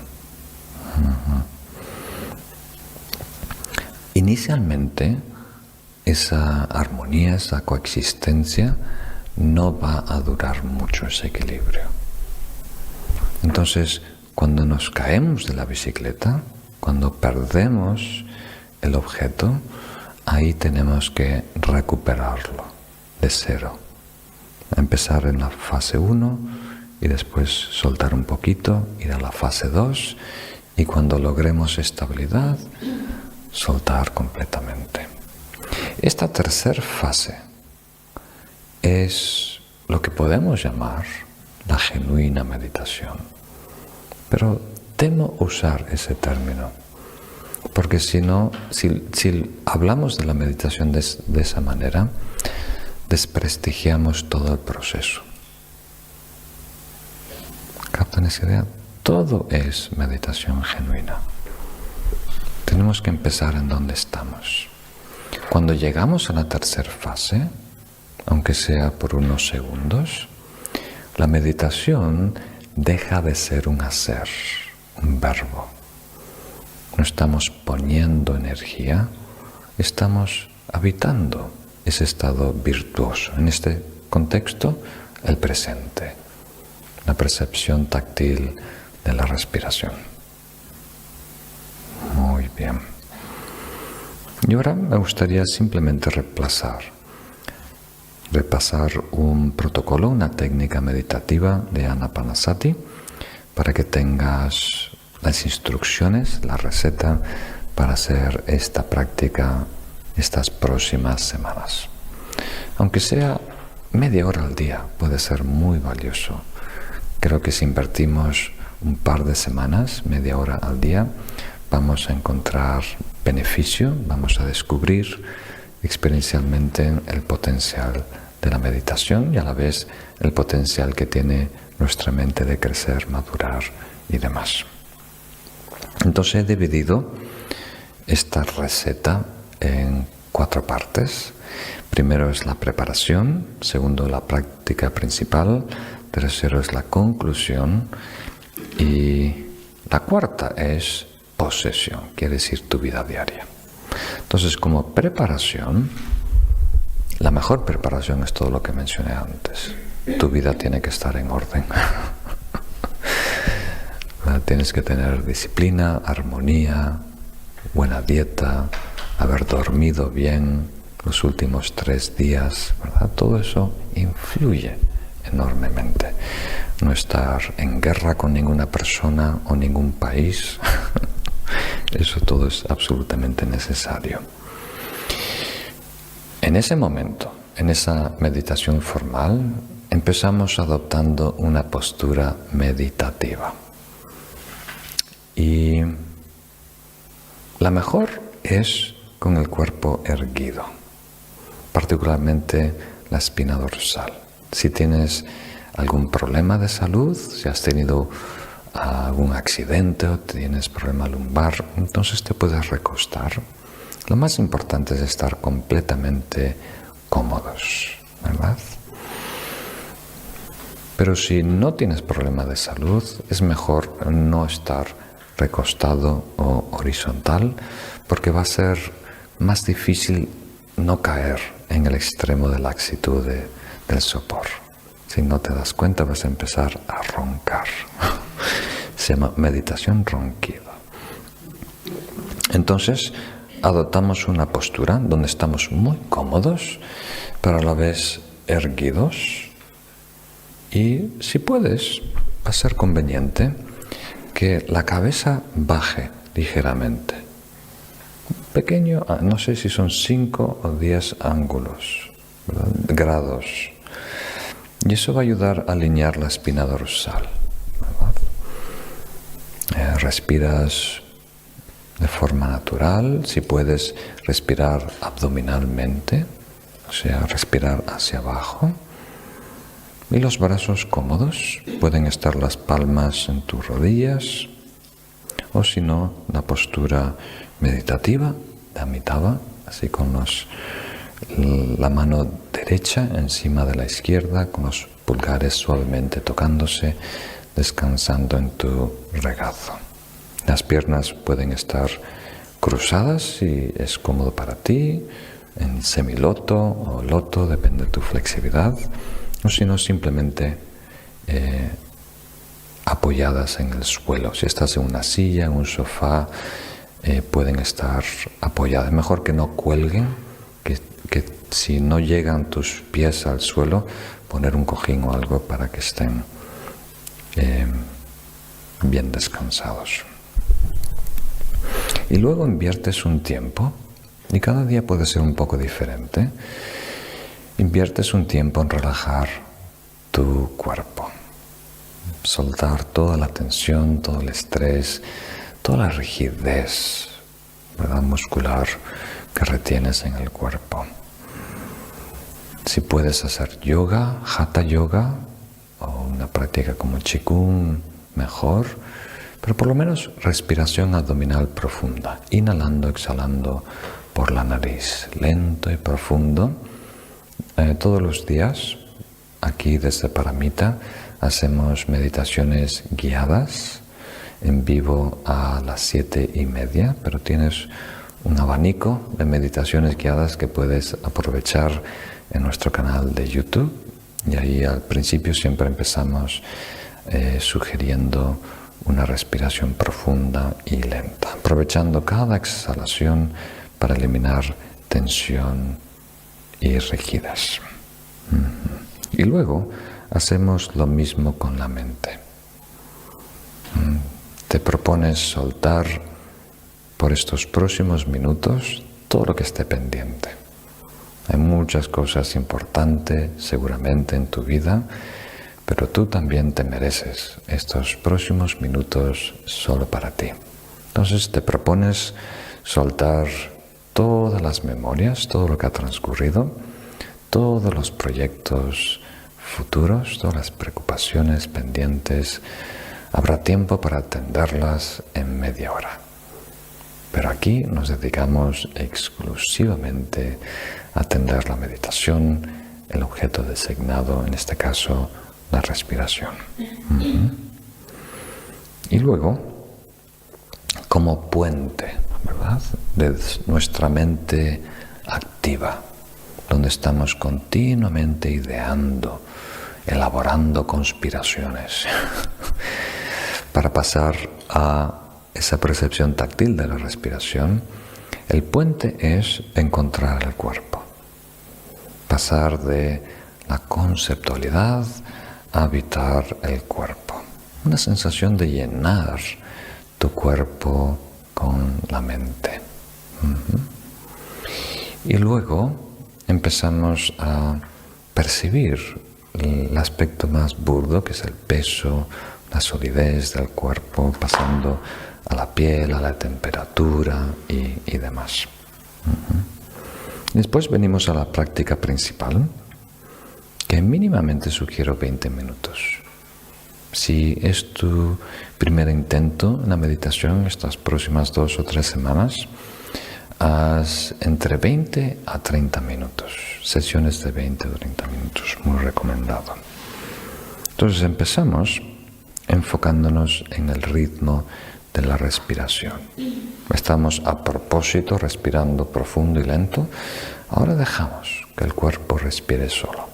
Inicialmente, esa armonía, esa coexistencia, no va a durar mucho ese equilibrio. Entonces, cuando nos caemos de la bicicleta, cuando perdemos el objeto, ahí tenemos que recuperarlo de cero. Empezar en la fase 1 y después soltar un poquito, ir a la fase 2 y cuando logremos estabilidad, soltar completamente. Esta tercera fase es lo que podemos llamar la genuina meditación. Pero temo usar ese término, porque si hablamos de la meditación de esa manera, desprestigiamos todo el proceso. ¿Captan esa idea? Todo es meditación genuina. Tenemos que empezar en donde estamos. Cuando llegamos a la tercera fase, aunque sea por unos segundos, la meditación deja de ser un hacer, un verbo. No estamos poniendo energía, estamos habitando ese estado virtuoso. En este contexto, el presente, la percepción táctil de la respiración. Muy bien. Y ahora me gustaría simplemente repasar un protocolo, una técnica meditativa de Anapanasati, para que tengas las instrucciones, la receta para hacer esta práctica estas próximas semanas. Aunque sea media hora al día, puede ser muy valioso. Creo que si invertimos un par de semanas, media hora al día, vamos a encontrar beneficio, vamos a descubrir experiencialmente el potencial de la meditación y a la vez el potencial que tiene nuestra mente de crecer, madurar y demás. Entonces he dividido esta receta en 4 partes. Primero es la preparación, segundo la práctica principal, tercero es la conclusión y la cuarta es posesión, quiere decir tu vida diaria. Entonces, como preparación, la mejor preparación es todo lo que mencioné antes. Tu vida tiene que estar en orden. Tienes que tener disciplina, armonía, buena dieta, haber dormido bien los últimos 3 días, ¿verdad? Todo eso influye enormemente. No estar en guerra con ninguna persona o ningún país, eso todo es absolutamente necesario. En ese momento, en esa meditación formal, empezamos adoptando una postura meditativa. Y la mejor es con el cuerpo erguido, particularmente la espina dorsal. Si tienes algún problema de salud, si has tenido algún accidente o tienes problema lumbar, entonces te puedes recostar. Lo más importante es estar completamente cómodos, ¿verdad? Pero si no tienes problema de salud, es mejor no estar recostado o horizontal, porque va a ser más difícil no caer en el extremo de laxitud del sopor. Si no te das cuenta, vas a empezar a roncar. Se llama meditación ronquido. Entonces, adoptamos una postura donde estamos muy cómodos, pero a la vez erguidos. Y si puedes, va a ser conveniente que la cabeza baje ligeramente. Pequeño, no sé si son 5 o 10 ángulos, ¿verdad? Grados. Y eso va a ayudar a alinear la espina dorsal, ¿verdad? Respiras de forma natural, si puedes respirar abdominalmente, o sea, respirar hacia abajo. Y los brazos cómodos, pueden estar las palmas en tus rodillas, o si no, la postura meditativa de Amitabha, así con la mano derecha encima de la izquierda, con los pulgares suavemente tocándose, descansando en tu regazo. Las piernas pueden estar cruzadas si es cómodo para ti, en semiloto o loto, depende de tu flexibilidad, o si no, simplemente apoyadas en el suelo. Si estás en una silla, en un sofá, pueden estar apoyadas. Mejor que no cuelguen, que si no llegan tus pies al suelo, poner un cojín o algo para que estén bien descansados. Y luego inviertes un tiempo, y cada día puede ser un poco diferente. Inviertes un tiempo en relajar tu cuerpo, soltar toda la tensión, todo el estrés, toda la rigidez, ¿verdad?, muscular que retienes en el cuerpo. Si puedes hacer yoga, hatha yoga, o una práctica como qigong, mejor, pero por lo menos respiración abdominal profunda, inhalando, exhalando por la nariz, lento y profundo. Todos los días, aquí desde Paramita, hacemos meditaciones guiadas en vivo a las 7:30, pero tienes un abanico de meditaciones guiadas que puedes aprovechar en nuestro canal de YouTube. Y ahí al principio siempre empezamos sugiriendo una respiración profunda y lenta, aprovechando cada exhalación para eliminar tensión y rigidez. Y luego hacemos lo mismo con la mente. Te propones soltar por estos próximos minutos todo lo que esté pendiente. Hay muchas cosas importantes seguramente en tu vida, pero tú también te mereces estos próximos minutos solo para ti. Entonces te propones soltar todas las memorias, todo lo que ha transcurrido, todos los proyectos futuros, todas las preocupaciones pendientes. Habrá tiempo para atenderlas en media hora. Pero aquí nos dedicamos exclusivamente a atender la meditación, el objeto designado, en este caso, la respiración. Y luego, como puente, ¿verdad?, de nuestra mente activa, donde estamos continuamente ideando, elaborando conspiraciones para pasar a esa percepción táctil de la respiración, el puente es encontrar el cuerpo. Pasar de la conceptualidad a habitar el cuerpo. Una sensación de llenar tu cuerpo con la mente. Y luego empezamos a percibir el aspecto más burdo, que es el peso, la solidez del cuerpo, pasando a la piel, a la temperatura y demás. Después venimos a la práctica principal, que mínimamente sugiero 20 minutos. Si es tu primer intento en la meditación, estas próximas 2 o 3 semanas, haz entre 20 a 30 minutos, sesiones de 20 o 30 minutos, muy recomendado. Entonces empezamos enfocándonos en el ritmo de la respiración. Estamos a propósito respirando profundo y lento. Ahora dejamos que el cuerpo respire solo.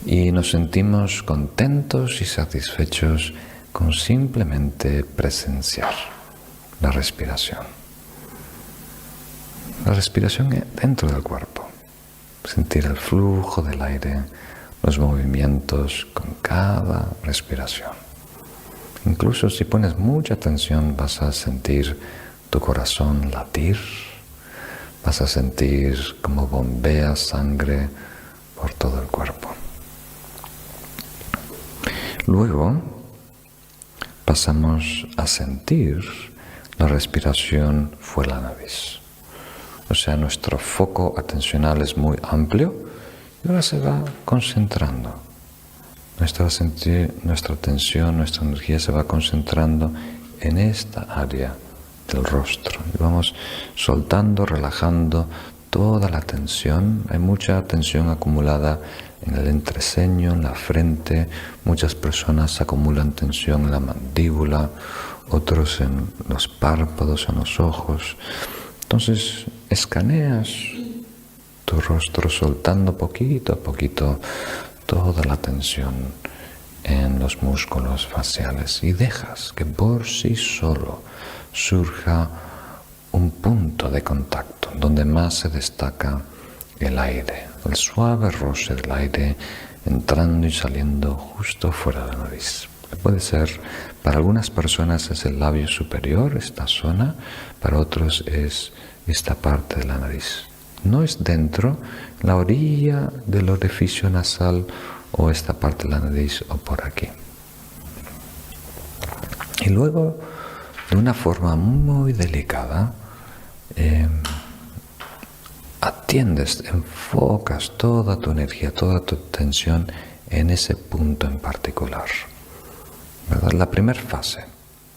Y nos sentimos contentos y satisfechos con simplemente presenciar la respiración. La respiración dentro del cuerpo. Sentir el flujo del aire, los movimientos con cada respiración. Incluso si pones mucha atención vas a sentir tu corazón latir, vas a sentir cómo bombea sangre por todo el cuerpo. Luego pasamos a sentir la respiración fuera de la nariz. O sea, nuestro foco atencional es muy amplio y ahora se va concentrando. Nuestra atención, nuestra energía se va concentrando en esta área del rostro. Y vamos soltando, relajando toda la tensión. Hay mucha tensión acumulada en el entreceño, en la frente. Muchas personas acumulan tensión en la mandíbula, otros en los párpados, en los ojos. Entonces, escaneas tu rostro soltando poquito a poquito toda la tensión en los músculos faciales y dejas que por sí solo surja un punto de contacto donde más se destaca el aire, el suave roce del aire entrando y saliendo justo fuera de la nariz. Puede ser, para algunas personas es el labio superior, esta zona, para otros es esta parte de la nariz. No es dentro, la orilla del orificio nasal o esta parte de la nariz o por aquí. Y luego, de una forma muy delicada, atiendes, enfocas toda tu energía, toda tu atención en ese punto en particular. ¿Verdad? La primera fase,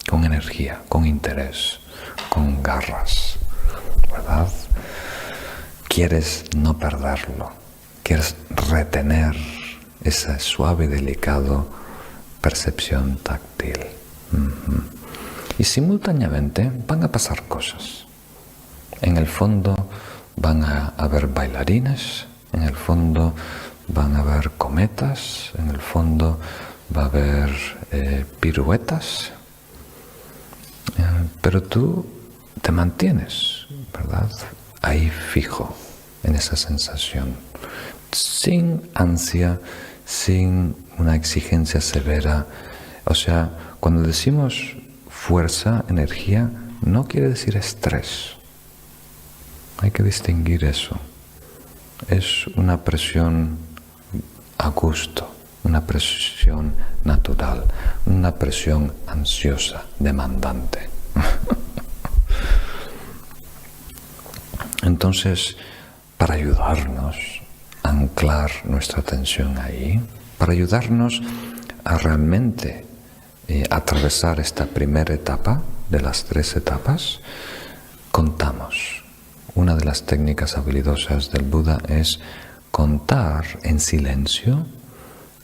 con energía, con interés, con garras, ¿verdad? Quieres no perderlo, quieres retener esa suave y delicado percepción táctil. Y simultáneamente van a pasar cosas. En el fondo van a haber bailarines, en el fondo van a haber cometas, en el fondo va a haber piruetas, pero tú te mantienes, ¿verdad? Ahí fijo en esa sensación, sin ansia, sin una exigencia severa. O sea, cuando decimos fuerza, energía, no quiere decir estrés. Hay que distinguir eso. Es una presión a gusto, una presión natural, una presión ansiosa, demandante. Entonces, para ayudarnos a anclar nuestra atención ahí, para ayudarnos a realmente atravesar esta primera etapa de las 3 etapas, contamos. Una de las técnicas habilidosas del Buda es contar en silencio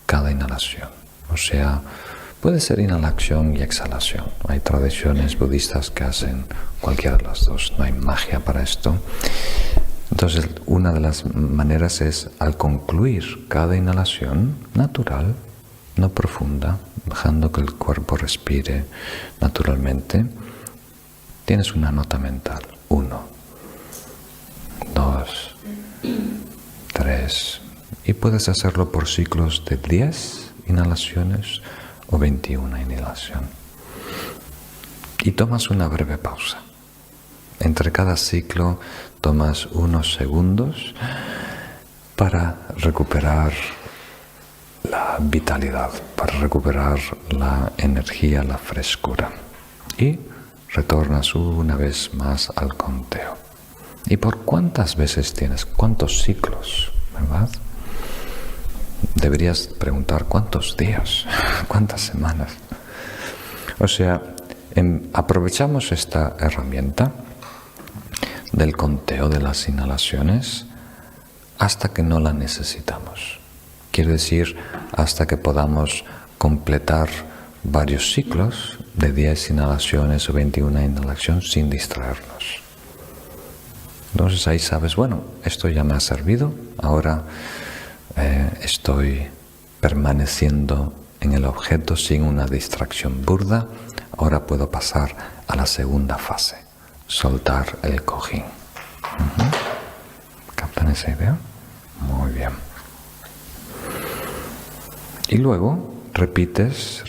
cada inhalación. O sea, puede ser inhalación y exhalación. Hay tradiciones budistas que hacen cualquiera de las dos. No hay magia para esto. Entonces, una de las maneras es, al concluir cada inhalación natural, no profunda, dejando que el cuerpo respire naturalmente, tienes una nota mental. 1, 2, 3. Y puedes hacerlo por ciclos de 10 inhalaciones o 21 inhalación. Y tomas una breve pausa. Entre cada ciclo tomas unos segundos para recuperar la vitalidad, para recuperar la energía, la frescura. Y retornas una vez más al conteo. ¿Y por cuántas veces tienes? ¿Cuántos ciclos? ¿Verdad? Deberías preguntar cuántos días, cuántas semanas. O sea, aprovechamos esta herramienta del conteo de las inhalaciones hasta que no la necesitamos. Quiere decir, hasta que podamos completar varios ciclos de 10 inhalaciones o 21 inhalaciones sin distraernos. Entonces ahí sabes, bueno, esto ya me ha servido, ahora estoy permaneciendo en el objeto sin una distracción burda, ahora puedo pasar a la segunda fase, soltar el cojín. ¿Captan esa idea? Muy bien. Y luego repites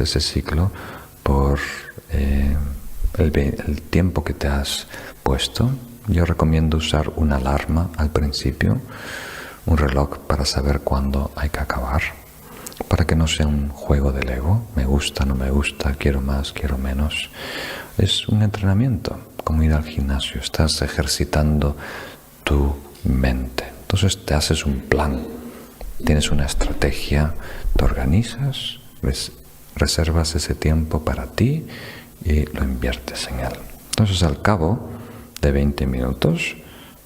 ese ciclo por el tiempo que te has puesto. Yo recomiendo usar una alarma al principio, un reloj para saber cuándo hay que acabar, para que no sea un juego del ego, me gusta, no me gusta, quiero más, quiero menos. Es un entrenamiento, como ir al gimnasio, estás ejercitando tu mente. Entonces te haces un plan, tienes una estrategia, te organizas, reservas ese tiempo para ti y lo inviertes en él. Entonces al cabo de 20 minutos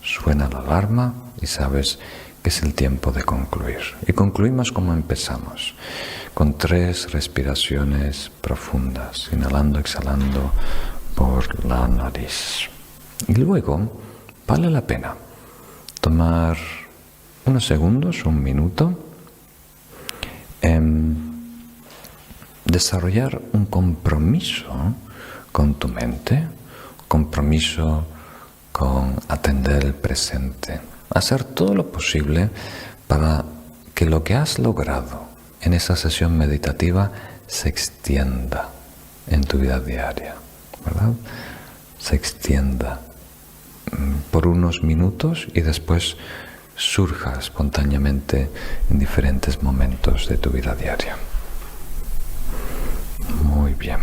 suena la alarma y sabes que es el tiempo de concluir. Y concluimos como empezamos, con 3 respiraciones profundas, inhalando, exhalando por la nariz. Y luego vale la pena tomar unos segundos, un minuto, desarrollar un compromiso con tu mente, compromiso con atender el presente, hacer todo lo posible para que lo que has logrado en esa sesión meditativa se extienda en tu vida diaria, ¿verdad? Se extienda por unos minutos y después surja espontáneamente en diferentes momentos de tu vida diaria. Muy bien.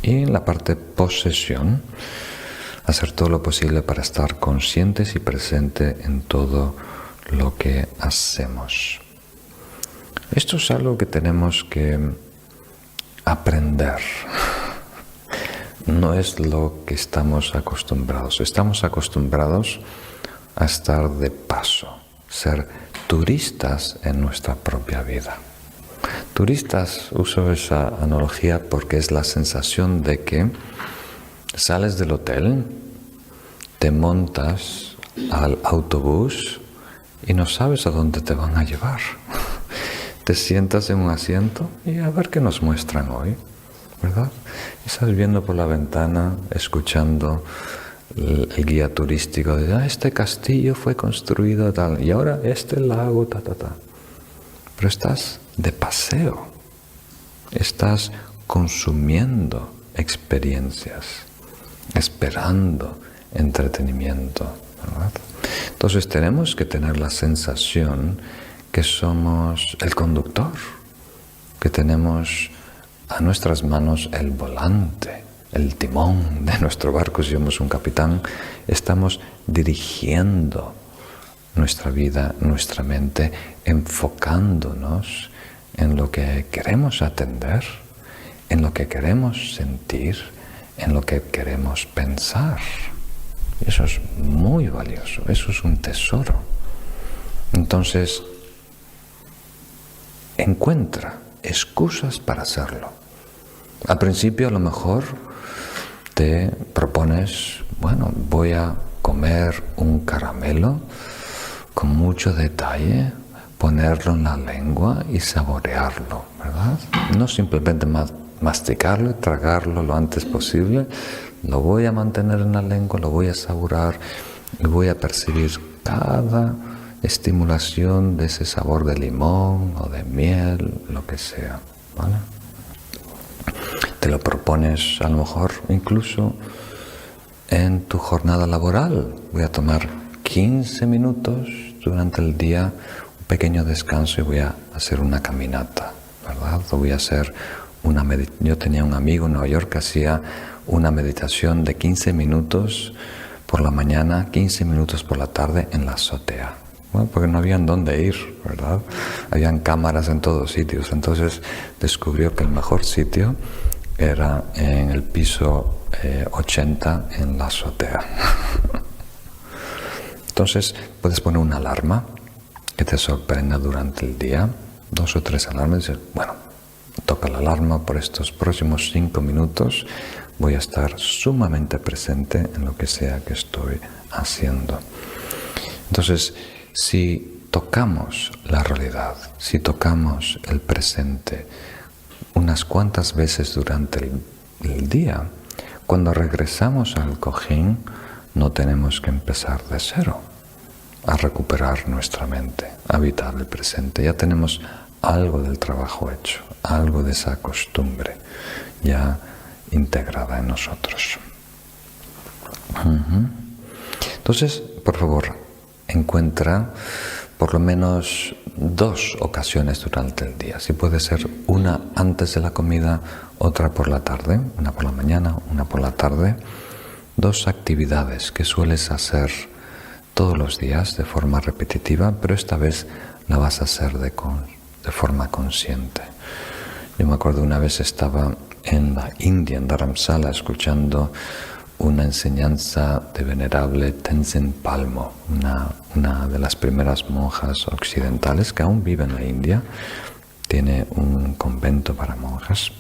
Y en la parte post-sesión, hacer todo lo posible para estar conscientes y presentes en todo lo que hacemos. Esto es algo que tenemos que aprender. No es lo que estamos acostumbrados. Estamos acostumbrados a estar de paso, ser turistas en nuestra propia vida. Turistas, uso esa analogía porque es la sensación de que sales del hotel, te montas al autobús y no sabes a dónde te van a llevar. Te sientas en un asiento y a ver qué nos muestran hoy, ¿verdad? Y estás viendo por la ventana, escuchando el guía turístico de este castillo fue construido tal, y ahora este lago, ta. Pero estás de paseo, estás consumiendo experiencias, esperando entretenimiento, ¿verdad? Entonces tenemos que tener la sensación que somos el conductor, que tenemos a nuestras manos el volante, el timón de nuestro barco. Si somos un capitán, estamos dirigiendo nuestra vida, nuestra mente, enfocándonos en lo que queremos atender, en lo que queremos sentir, en lo que queremos pensar. Y eso es muy valioso, eso es un tesoro. Entonces, encuentra excusas para hacerlo. Al principio a lo mejor te propones, bueno, voy a comer un caramelo con mucho detalle ponerlo en la lengua y saborearlo, ¿verdad? No simplemente masticarlo y tragarlo lo antes posible. Lo voy a mantener en la lengua, lo voy a saborear y voy a percibir cada estimulación de ese sabor de limón o de miel, lo que sea, ¿vale? Te lo propones a lo mejor incluso en tu jornada laboral. Voy a tomar 15 minutos durante el día, un pequeño descanso y voy a hacer una caminata, ¿verdad? O voy a hacer Yo tenía un amigo en Nueva York que hacía una meditación de 15 minutos por la mañana, 15 minutos por la tarde en la azotea. Bueno, porque no habían dónde ir, ¿verdad? Habían cámaras en todos sitios. Entonces descubrió que el mejor sitio era en el piso 80 en la azotea. Entonces puedes poner una alarma que te sorprenda durante el día, 2 o 3 alarmas, y dices, bueno, toca la alarma por estos próximos 5 minutos, voy a estar sumamente presente en lo que sea que estoy haciendo. Entonces, si tocamos la realidad, si tocamos el presente unas cuantas veces durante el día, cuando regresamos al cojín, no tenemos que empezar de cero a recuperar nuestra mente, a habitar el presente. Ya tenemos algo del trabajo hecho, algo de esa costumbre ya integrada en nosotros. Entonces, por favor, encuentra por lo menos 2 ocasiones durante el día. Si puede ser una antes de la comida, otra por la tarde, una por la mañana, una por la tarde. 2 actividades que sueles hacer todos los días de forma repetitiva, pero esta vez la vas a hacer de forma consciente. Yo me acuerdo una vez estaba en la India, en Dharamsala, escuchando una enseñanza de venerable Tenzin Palmo, una de las primeras monjas occidentales que aún vive en la India, tiene un convento para monjas.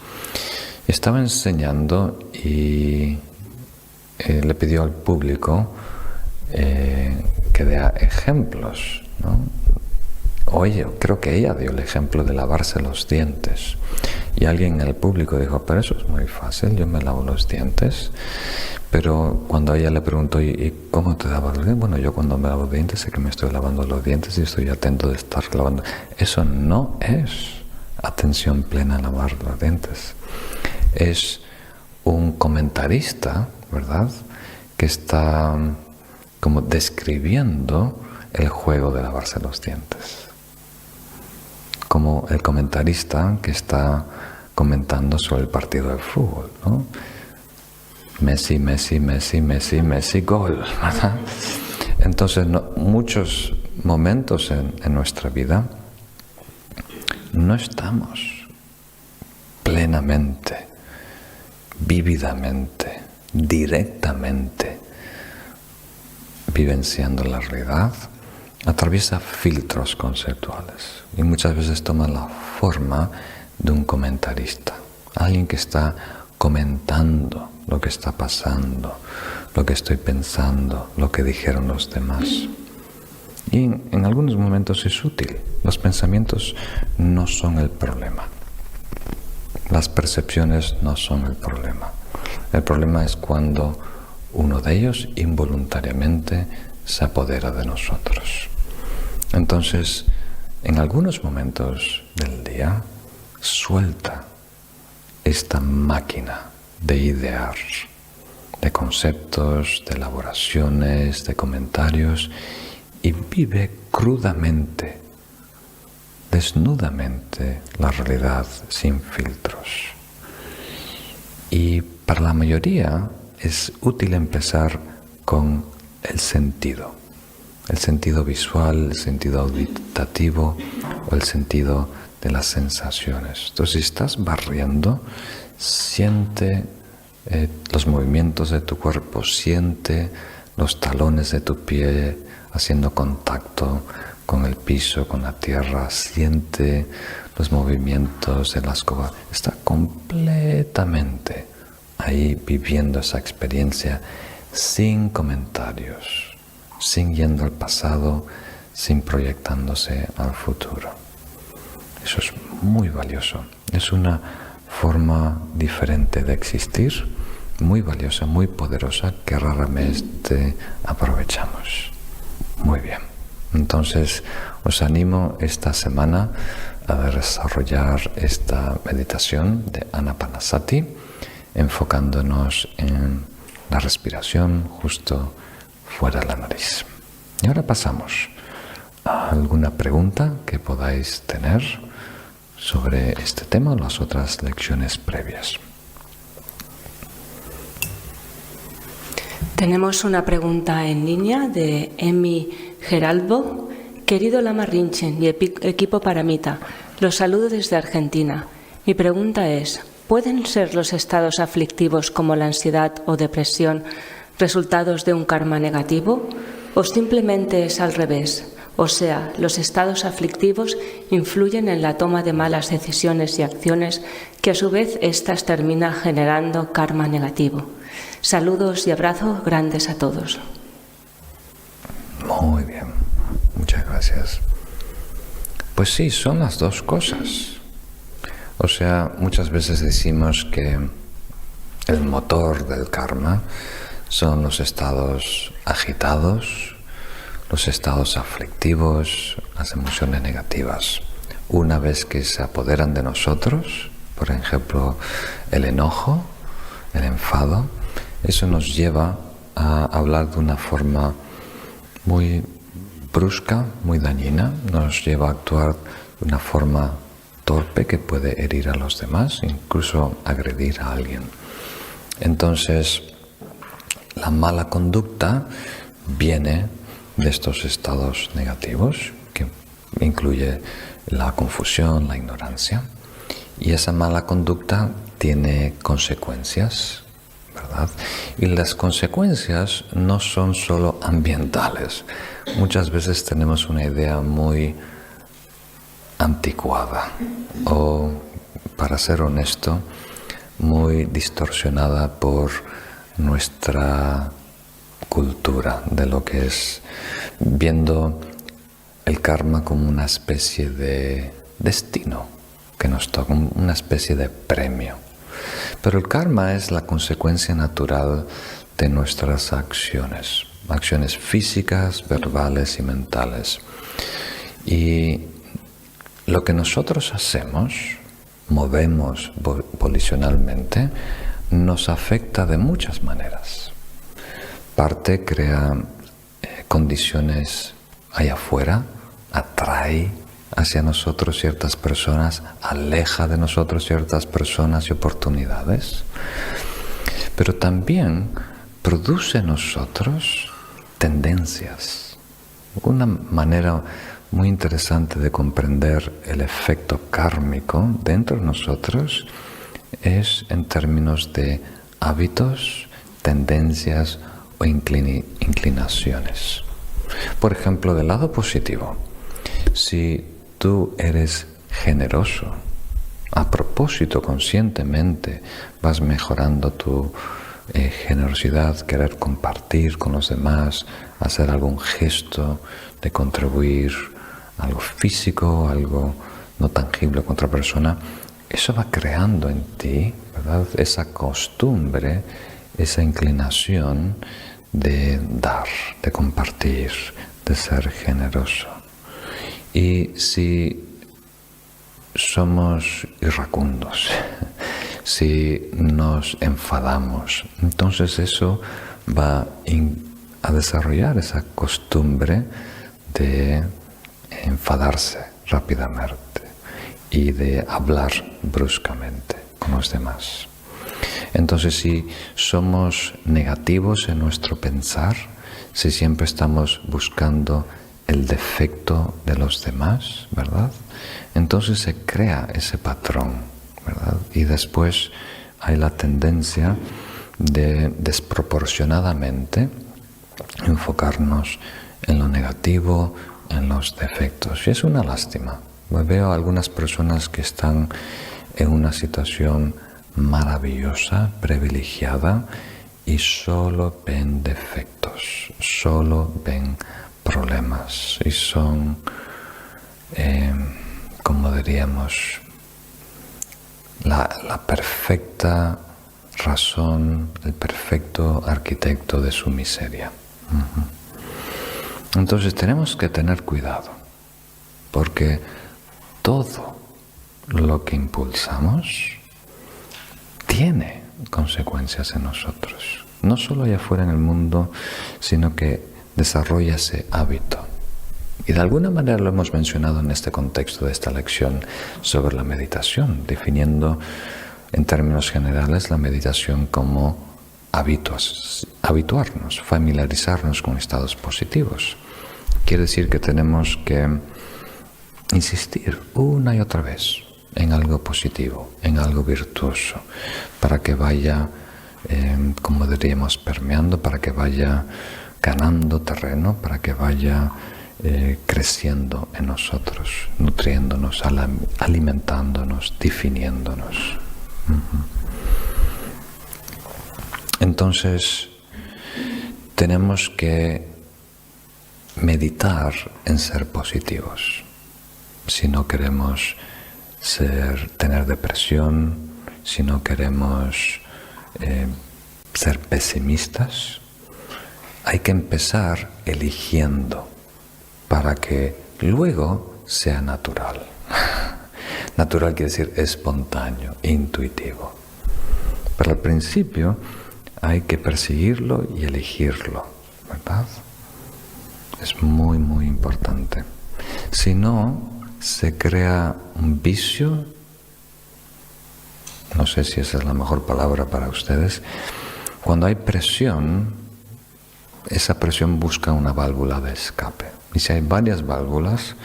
Estaba enseñando y le pidió al público que dé ejemplos, ¿no? Oye, creo que ella dio el ejemplo de lavarse los dientes. Y alguien en el público dijo, pero eso es muy fácil, yo me lavo los dientes. Pero cuando ella le preguntó, ¿y cómo te lavas los dientes? Bueno, yo cuando me lavo los dientes sé que me estoy lavando los dientes y estoy atento de estar lavando. Eso no es atención plena a lavar los dientes. Es un comentarista, ¿verdad?, que está como describiendo el juego de lavarse los dientes. Como el comentarista que está comentando sobre el partido de fútbol, ¿no? Messi, Messi, Messi, Messi, Messi, gol, ¿verdad? Entonces, muchos momentos en nuestra vida no estamos plenamente, vívidamente, directamente vivenciando la realidad. Atraviesa filtros conceptuales y muchas veces toma la forma de un comentarista, alguien que está comentando lo que está pasando, lo que estoy pensando, lo que dijeron los demás. Y en algunos momentos es útil. Los pensamientos no son el problema. Las percepciones no son el problema. El problema es cuando uno de ellos involuntariamente se apodera de nosotros. Entonces, en algunos momentos del día, suelta esta máquina de idear, de conceptos, de elaboraciones, de comentarios, y vive crudamente, desnudamente la realidad sin filtros. Y para la mayoría es útil empezar con el sentido visual, el sentido auditivo o el sentido de las sensaciones. Entonces, si estás barriendo, siente los movimientos de tu cuerpo, siente los talones de tu pie haciendo contacto con el piso, con la tierra, siente los movimientos de la escoba. Está completamente ahí viviendo esa experiencia sin comentarios, sin yendo al pasado, sin proyectándose al futuro. Eso es muy valioso. Es una forma diferente de existir, muy valiosa, muy poderosa, que raramente aprovechamos. Muy bien. Entonces, os animo esta semana a desarrollar esta meditación de Anapanasati, enfocándonos en la respiración justo fuera de la nariz. Y ahora pasamos a alguna pregunta que podáis tener sobre este tema o las otras lecciones previas. Tenemos una pregunta en línea de Emi Geraldo. Querido Lama Rinchen y equipo Paramita, los saludo desde Argentina. Mi pregunta es, ¿pueden ser los estados aflictivos como la ansiedad o depresión resultados de un karma negativo? ¿O simplemente es al revés? O sea, los estados aflictivos influyen en la toma de malas decisiones y acciones que a su vez éstas terminan generando karma negativo. Saludos y abrazos grandes a todos. Muy bien, muchas gracias. Pues sí, son las dos cosas. O sea, muchas veces decimos que el motor del karma son los estados agitados, los estados aflictivos, las emociones negativas. Una vez que se apoderan de nosotros, por ejemplo, el enojo, el enfado, eso nos lleva a hablar de una forma muy brusca, muy dañina, nos lleva a actuar de una forma torpe que puede herir a los demás, incluso agredir a alguien. Entonces, la mala conducta viene de estos estados negativos, que incluye la confusión, la ignorancia, y esa mala conducta tiene consecuencias, ¿verdad? Y las consecuencias no son solo ambientales. Muchas veces tenemos una idea muy anticuada o, para ser honesto, muy distorsionada por nuestra cultura de lo que es, viendo el karma como una especie de destino que nos toca, una especie de premio. Pero el karma es la consecuencia natural de nuestras acciones físicas, verbales y mentales. Y lo que nosotros hacemos, movemos volicionalmente, nos afecta de muchas maneras. Parte crea condiciones allá afuera, atrae hacia nosotros ciertas personas, aleja de nosotros ciertas personas y oportunidades, pero también produce en nosotros tendencias. Una manera muy interesante de comprender el efecto kármico dentro de nosotros es en términos de hábitos, tendencias o inclinaciones. Por ejemplo, del lado positivo, si tú eres generoso, a propósito, conscientemente, vas mejorando tu generosidad, querer compartir con los demás, hacer algún gesto de contribuir, algo físico, algo no tangible con otra persona, eso va creando en ti, ¿verdad?, esa costumbre, esa inclinación de dar, de compartir, de ser generoso. Y si somos iracundos, si nos enfadamos, entonces eso va a desarrollar esa costumbre de enfadarse rápidamente y de hablar bruscamente con los demás. Entonces, si somos negativos en nuestro pensar, si siempre estamos buscando el defecto de los demás, ¿verdad?, entonces se crea ese patrón, ¿verdad? Y después hay la tendencia de desproporcionadamente enfocarnos en lo negativo, en los defectos. Y es una lástima. Veo a algunas personas que están en una situación maravillosa, privilegiada, y solo ven defectos, solo ven problemas y son, como diríamos, la perfecta razón, el perfecto arquitecto de su miseria. Entonces tenemos que tener cuidado, porque todo lo que impulsamos tiene consecuencias en nosotros. No solo allá afuera en el mundo, sino que desarrolla ese hábito. Y de alguna manera lo hemos mencionado en este contexto de esta lección sobre la meditación, definiendo en términos generales la meditación como habituarnos, familiarizarnos con estados positivos. Quiere decir que tenemos que insistir una y otra vez en algo positivo, en algo virtuoso, para que vaya, como diríamos, permeando, para que vaya ganando terreno, para que vaya creciendo en nosotros, nutriéndonos, alimentándonos, definiéndonos. Entonces, tenemos que meditar en ser positivos. Si no queremos tener depresión, si no queremos ser pesimistas, hay que empezar eligiendo para que luego sea natural. Natural quiere decir espontáneo, intuitivo. Pero al principio hay que perseguirlo y elegirlo, ¿verdad? Es muy, muy importante. Si no, se crea un vicio, no sé si esa es la mejor palabra para ustedes. Cuando hay presión, esa presión busca una válvula de escape. Y si hay varias válvulas,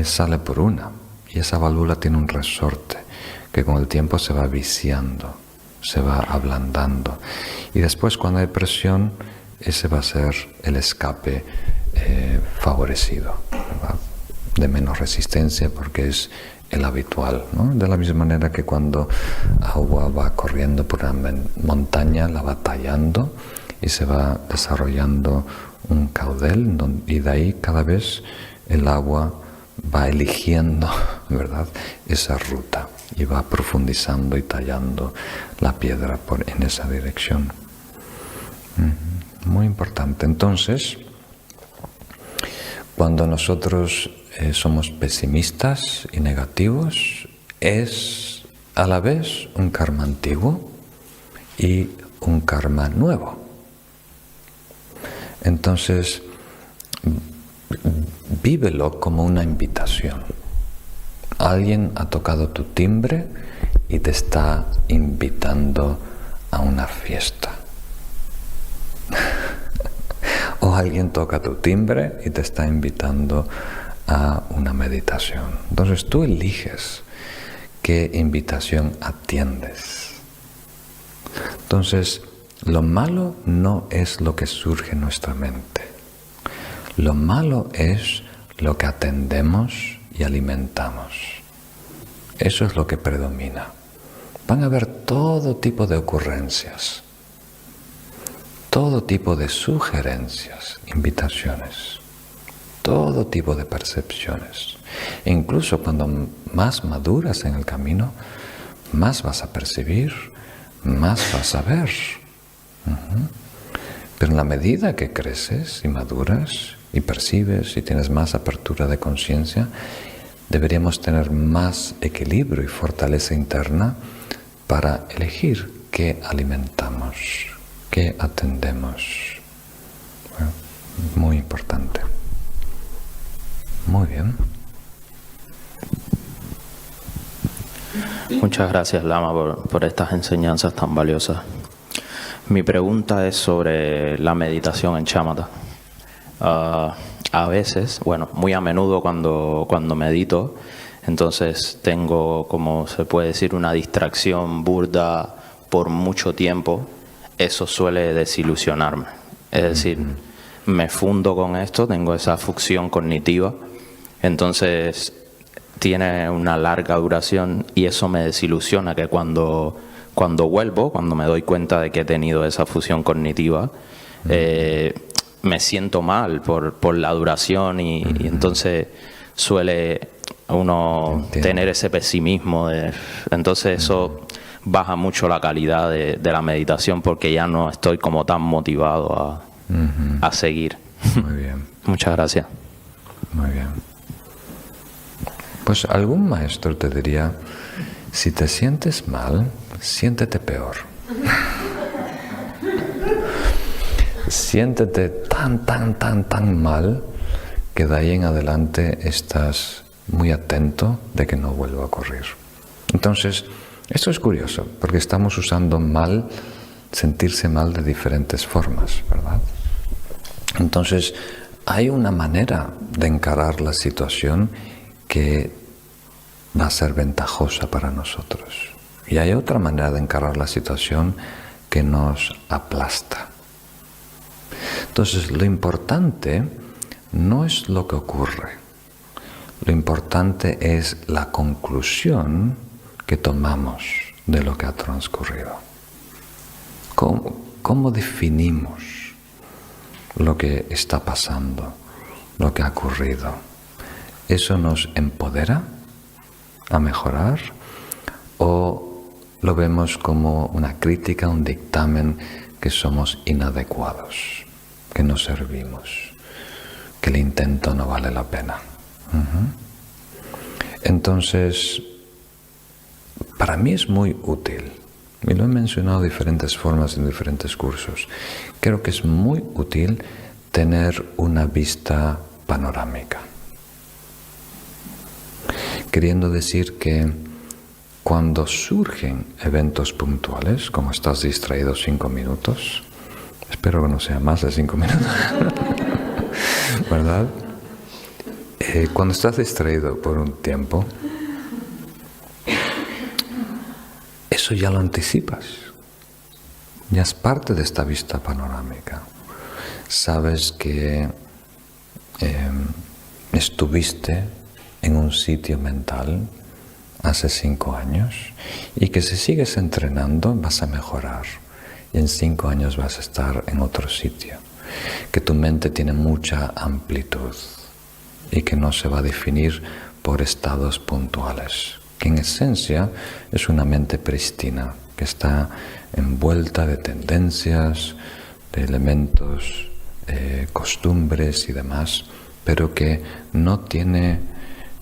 sale por una. Y esa válvula tiene un resorte que con el tiempo se va viciando, se va ablandando. Y después, cuando hay presión, ese va a ser el escape favorecido, ¿verdad? De menos resistencia, porque es el habitual, ¿no? De la misma manera que cuando agua va corriendo por una montaña, la va tallando y se va desarrollando un caudal, y de ahí cada vez el agua va eligiendo, ¿verdad?, esa ruta y va profundizando y tallando la piedra en esa dirección. Muy importante. Entonces, cuando nosotros somos pesimistas y negativos, es a la vez un karma antiguo y un karma nuevo. Entonces, vívelo como una invitación. Alguien ha tocado tu timbre y te está invitando a una fiesta. O alguien toca tu timbre y te está invitando a una meditación. Entonces tú eliges qué invitación atiendes. Entonces, lo malo no es lo que surge en nuestra mente. Lo malo es lo que atendemos y alimentamos. Eso es lo que predomina. Van a haber todo tipo de ocurrencias, todo tipo de sugerencias, invitaciones, todo tipo de percepciones. E incluso cuando más maduras en el camino, más vas a percibir, más vas a ver. Pero en la medida que creces y maduras y percibes y tienes más apertura de conciencia, deberíamos tener más equilibrio y fortaleza interna para elegir qué alimentamos, qué atendemos. Bueno, muy importante. Muy bien. Muchas gracias, Lama, por estas enseñanzas tan valiosas. Mi pregunta es sobre la meditación en Shamatha. A veces, bueno, muy a menudo cuando medito, entonces tengo, como se puede decir, una distracción burda por mucho tiempo. Eso suele desilusionarme. Es decir, me fundo con esto, tengo esa fusión cognitiva, entonces tiene una larga duración y eso me desilusiona, que cuando vuelvo, cuando me doy cuenta de que he tenido esa fusión cognitiva, me siento mal por la duración y entonces suele uno Entiendo. tener ese pesimismo. Entonces eso baja mucho la calidad de la meditación porque ya no estoy como tan motivado a seguir. Muy bien, Muchas gracias. muy bien. Pues algún maestro te diría, si te sientes mal, siéntete peor. Siéntete tan mal que de ahí en adelante estás muy atento de que no vuelva a ocurrir. Entonces, esto es curioso, porque estamos usando mal, sentirse mal de diferentes formas, ¿verdad? Entonces, hay una manera de encarar la situación que va a ser ventajosa para nosotros. Y hay otra manera de encarar la situación que nos aplasta. Entonces, lo importante no es lo que ocurre. Lo importante es la conclusión que tomamos de lo que ha transcurrido. ¿Cómo definimos lo que está pasando, lo que ha ocurrido? ¿Eso nos empodera a mejorar o lo vemos como una crítica, un dictamen que somos inadecuados, que no servimos, que el intento no vale la pena? Entonces, para mí es muy útil, y lo he mencionado de diferentes formas en diferentes cursos. Creo que es muy útil tener una vista panorámica. Queriendo decir que cuando surgen eventos puntuales, como estás distraído 5 minutos, espero que no sea más de 5 minutos, ¿verdad? Cuando estás distraído por un tiempo, eso ya lo anticipas. Ya es parte de esta vista panorámica. Sabes que estuviste en un sitio mental hace 5 años y que si sigues entrenando vas a mejorar y en 5 años vas a estar en otro sitio. Que tu mente tiene mucha amplitud y que no se va a definir por estados puntuales, que en esencia es una mente prístina, que está envuelta de tendencias, de elementos, costumbres y demás, pero que no tiene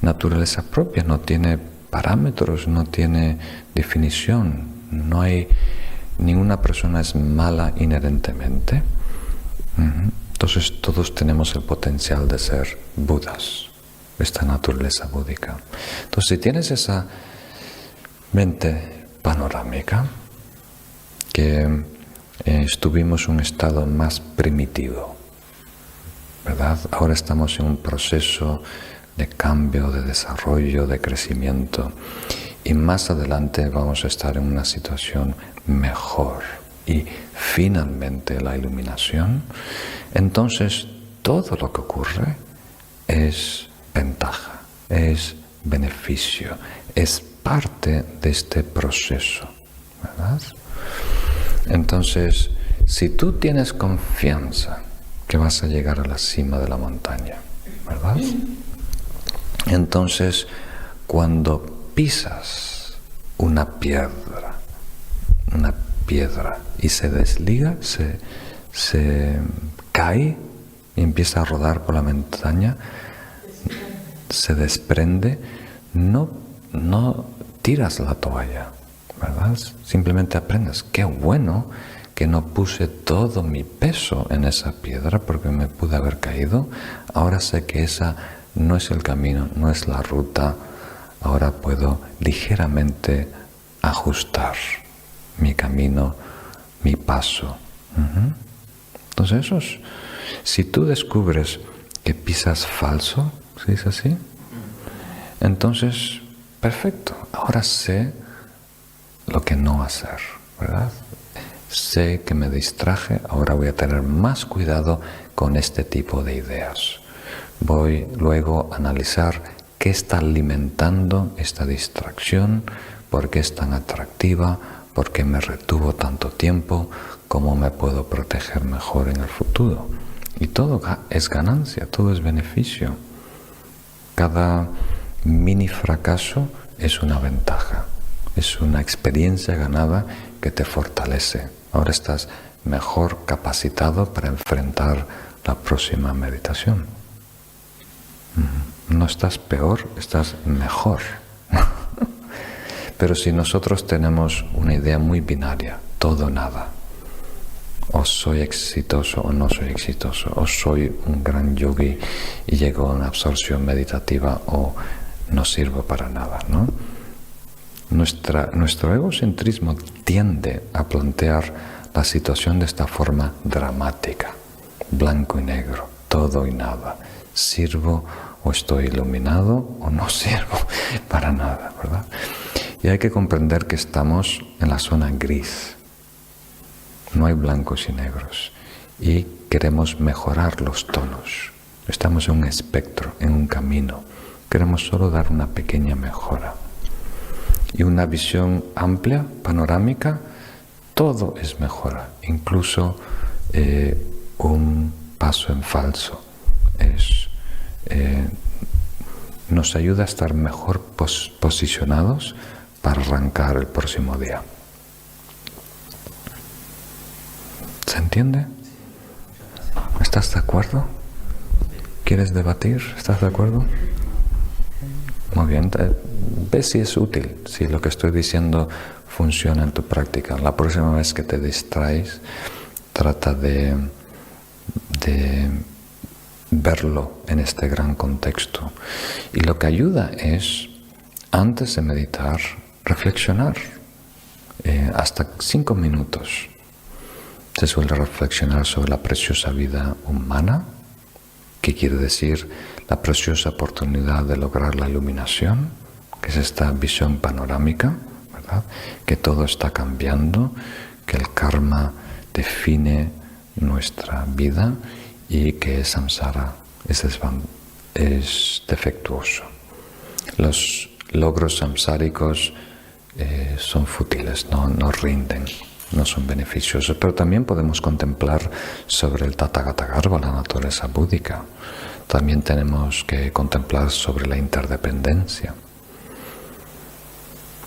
naturaleza propia, no tiene parámetros, no tiene definición. No hay, ninguna persona es mala inherentemente. Entonces todos tenemos el potencial de ser Budas, esta naturaleza búdica. Entonces si tienes esa mente panorámica, que estuvimos en un estado más primitivo, ¿verdad? Ahora estamos en un proceso de cambio, de desarrollo, de crecimiento, y más adelante vamos a estar en una situación mejor y finalmente la iluminación. Entonces todo lo que ocurre es ventaja, es beneficio, es parte de este proceso, ¿verdad? Entonces, si tú tienes confianza que vas a llegar a la cima de la montaña, ¿verdad? Entonces, cuando pisas una piedra y se desliga, se cae y empieza a rodar por la montaña, se desprende, no tiras la toalla, ¿verdad? Simplemente aprendes, qué bueno que no puse todo mi peso en esa piedra porque me pude haber caído. Ahora sé que esa no es el camino, no es la ruta. Ahora puedo ligeramente ajustar mi camino, mi paso. Entonces eso es, si tú descubres que pisas falso, ¿se dice así? Entonces, perfecto, ahora sé lo que no hacer, ¿verdad? Sé que me distraje, ahora voy a tener más cuidado con este tipo de ideas. Voy luego a analizar qué está alimentando esta distracción, por qué es tan atractiva, por qué me retuvo tanto tiempo, cómo me puedo proteger mejor en el futuro. Y todo es ganancia, todo es beneficio. Cada mini fracaso es una ventaja, es una experiencia ganada que te fortalece. Ahora estás mejor capacitado para enfrentar la próxima meditación. No estás peor, estás mejor. Pero si nosotros tenemos una idea muy binaria, todo o nada, o soy exitoso o no soy exitoso, o soy un gran yogi y llego a una absorción meditativa o no sirvo para nada, ¿no? Nuestro egocentrismo tiende a plantear la situación de esta forma dramática, blanco y negro, todo y nada. ¿Sirvo o estoy iluminado o no sirvo para nada, verdad? Y hay que comprender que estamos en la zona gris. No hay blancos y negros. Y queremos mejorar los tonos. Estamos en un espectro, en un camino. Queremos solo dar una pequeña mejora. Y una visión amplia, panorámica, todo es mejora. Incluso un paso en falso nos ayuda a estar mejor posicionados para arrancar el próximo día. ¿Se entiende? ¿Estás de acuerdo? ¿Quieres debatir? ¿Estás de acuerdo? Muy bien. Ve si es útil, si lo que estoy diciendo funciona en tu práctica. La próxima vez que te distraes, trata de verlo en este gran contexto. Y lo que ayuda es, antes de meditar, reflexionar. Hasta 5 minutos. Se suele reflexionar sobre la preciosa vida humana, que quiere decir la preciosa oportunidad de lograr la iluminación, que es esta visión panorámica, ¿verdad? Que todo está cambiando, que el karma define nuestra vida y que samsara es defectuoso. Los logros samsáricos son fútiles, no rinden, no son beneficiosos, pero también podemos contemplar sobre el Tathagata Garbha, la naturaleza búdica. También tenemos que contemplar sobre la interdependencia.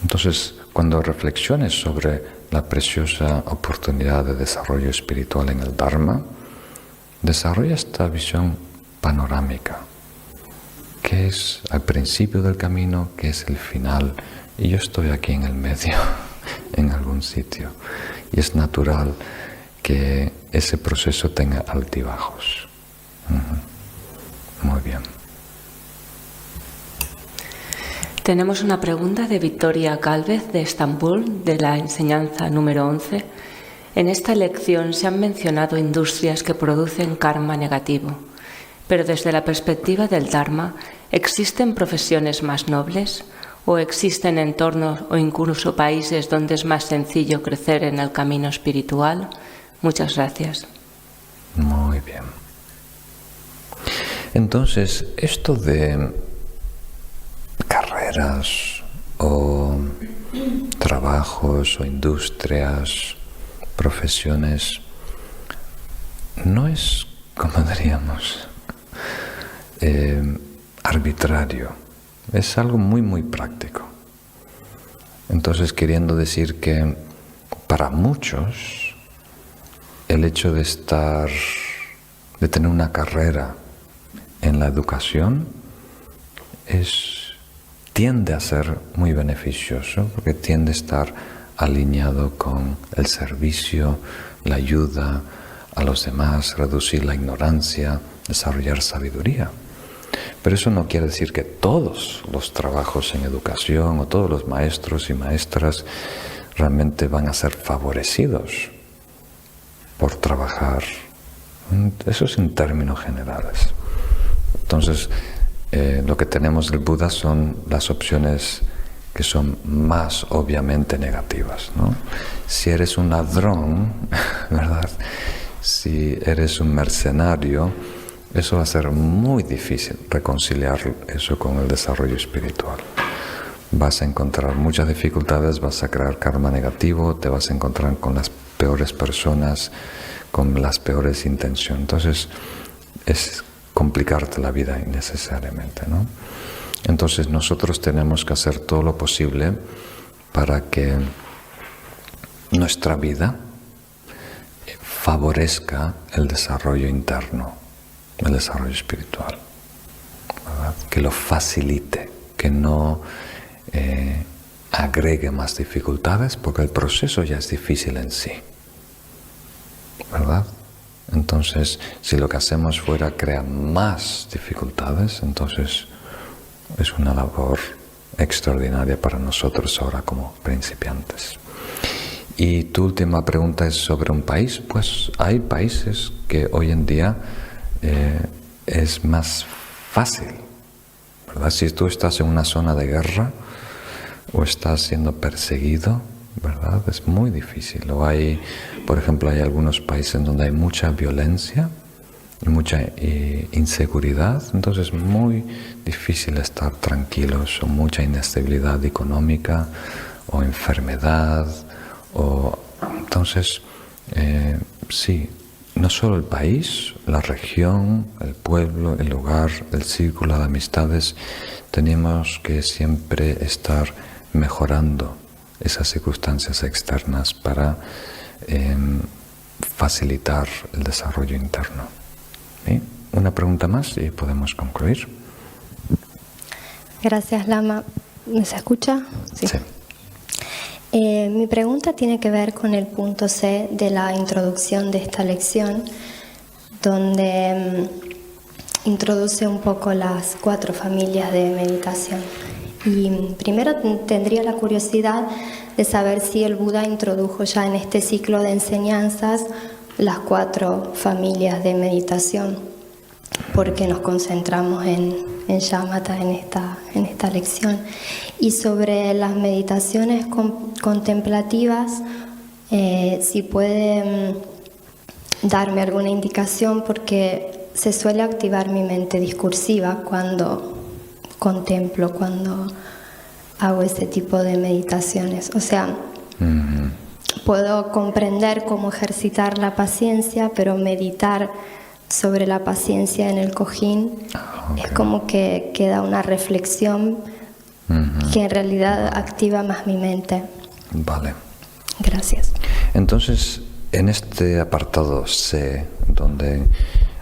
Entonces, cuando reflexiones sobre la preciosa oportunidad de desarrollo espiritual en el Dharma, desarrolla esta visión panorámica, que es al principio del camino, que es el final, y yo estoy aquí en el medio, en algún sitio. Y es natural que ese proceso tenga altibajos. Muy bien. Tenemos una pregunta de Victoria Gálvez de Estambul, de la enseñanza número 11. En esta lección se han mencionado industrias que producen karma negativo, pero desde la perspectiva del Dharma, ¿existen profesiones más nobles? ¿O existen entornos o incluso países donde es más sencillo crecer en el camino espiritual? Muchas gracias. Muy bien. Entonces, esto de carreras o trabajos o industrias, profesiones, no es, como diríamos, arbitrario. Es algo muy, muy práctico. Entonces, queriendo decir que para muchos el hecho de tener una carrera en la educación tiende a ser muy beneficioso, porque tiende a estar alineado con el servicio, la ayuda a los demás, reducir la ignorancia, desarrollar sabiduría. Pero eso no quiere decir que todos los trabajos en educación o todos los maestros y maestras realmente van a ser favorecidos por trabajar. Eso es en términos generales. Entonces, lo que tenemos del Buda son las opciones que son más obviamente negativas, ¿no? Si eres un ladrón, ¿verdad? Si eres un mercenario, eso va a ser muy difícil reconciliar eso con el desarrollo espiritual. Vas a encontrar muchas dificultades, vas a crear karma negativo, te vas a encontrar con las peores personas, con las peores intenciones. Entonces, es complicarte la vida innecesariamente, ¿no? Entonces nosotros tenemos que hacer todo lo posible para que nuestra vida favorezca el desarrollo interno, el desarrollo espiritual, ¿verdad? Que lo facilite, que no agregue más dificultades, porque el proceso ya es difícil en sí, ¿verdad? Entonces, si lo que hacemos fuera crear más dificultades, entonces es una labor extraordinaria para nosotros ahora como principiantes. Y tu última pregunta es sobre un país. Pues hay países que hoy en día es más fácil, ¿verdad? Si tú estás en una zona de guerra o estás siendo perseguido, ¿verdad? Es muy difícil. O hay, por ejemplo, hay algunos países donde hay mucha violencia y mucha inseguridad, entonces es muy difícil estar tranquilos, o mucha inestabilidad económica o enfermedad. Entonces, sí, no solo el país, la región, el pueblo, el lugar, el círculo de amistades, tenemos que siempre estar mejorando esas circunstancias externas para facilitar el desarrollo interno. ¿Sí? Una pregunta más y podemos concluir. Gracias, Lama. ¿Se escucha? Sí. Mi pregunta tiene que ver con el punto C de la introducción de esta lección, donde introduce un poco las 4 familias de meditación. Y primero tendría la curiosidad de saber si el Buda introdujo ya en este ciclo de enseñanzas las 4 familias de meditación, porque nos concentramos en shamatha en esta lección. Y sobre las meditaciones contemplativas, si puede darme alguna indicación, porque se suele activar mi mente discursiva cuando contemplo, cuando hago ese tipo de meditaciones. O sea, puedo comprender cómo ejercitar la paciencia, pero meditar sobre la paciencia en el cojín es como que queda una reflexión que en realidad activa más mi mente. Vale. Gracias. Entonces, en este apartado C, donde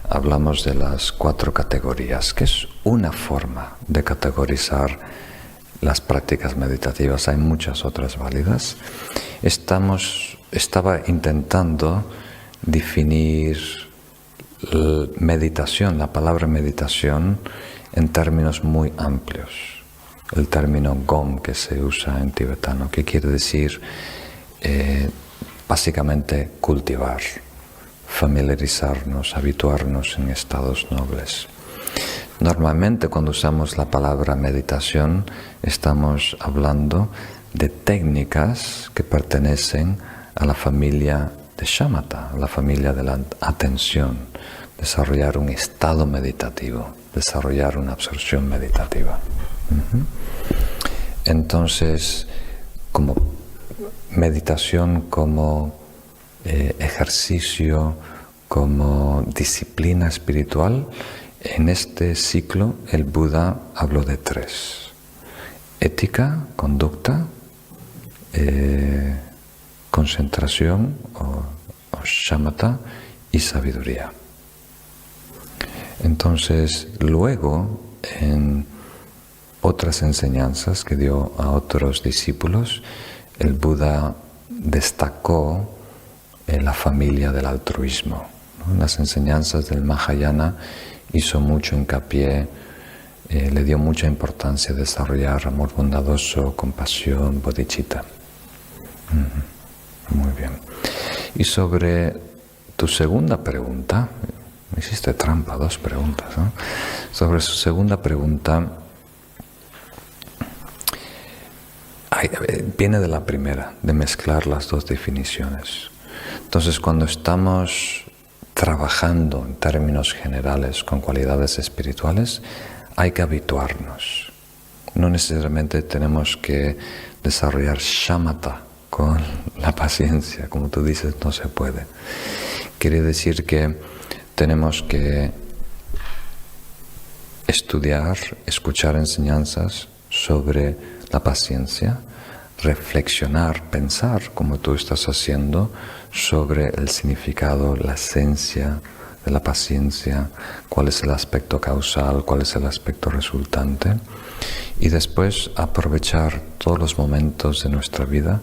hablamos de las 4 categorías, que es una forma de categorizar las prácticas meditativas, hay muchas otras válidas, estaba intentando definir meditación, la palabra meditación, en términos muy amplios. El término gom que se usa en tibetano, que quiere decir básicamente cultivar, familiarizarnos, habituarnos en estados nobles. Normalmente cuando usamos la palabra meditación estamos hablando de técnicas que pertenecen a la familia de shamatha, a la familia de la atención, desarrollar un estado meditativo, desarrollar una absorción meditativa. Entonces, como meditación, como ejercicio, como disciplina espiritual, en este ciclo el Buda habló de 3: ética, conducta, concentración o shamatha y sabiduría. Entonces, luego, en otras enseñanzas que dio a otros discípulos, el Buda destacó la familia del altruismo, ¿no? En las enseñanzas del Mahayana hizo mucho hincapié, le dio mucha importancia a desarrollar amor bondadoso, compasión, bodhicitta. Muy bien. Y sobre tu segunda pregunta, me hiciste trampa, 2 preguntas, ¿no? Sobre su segunda pregunta, viene de la primera, de mezclar las 2 definiciones. Entonces, cuando estamos trabajando en términos generales con cualidades espirituales, hay que habituarnos. No necesariamente tenemos que desarrollar shamatha con la paciencia, como tú dices, no se puede. Quiere decir que tenemos que estudiar, escuchar enseñanzas sobre la paciencia, reflexionar, pensar, como tú estás haciendo, sobre el significado, la esencia de la paciencia, cuál es el aspecto causal, cuál es el aspecto resultante, y después aprovechar todos los momentos de nuestra vida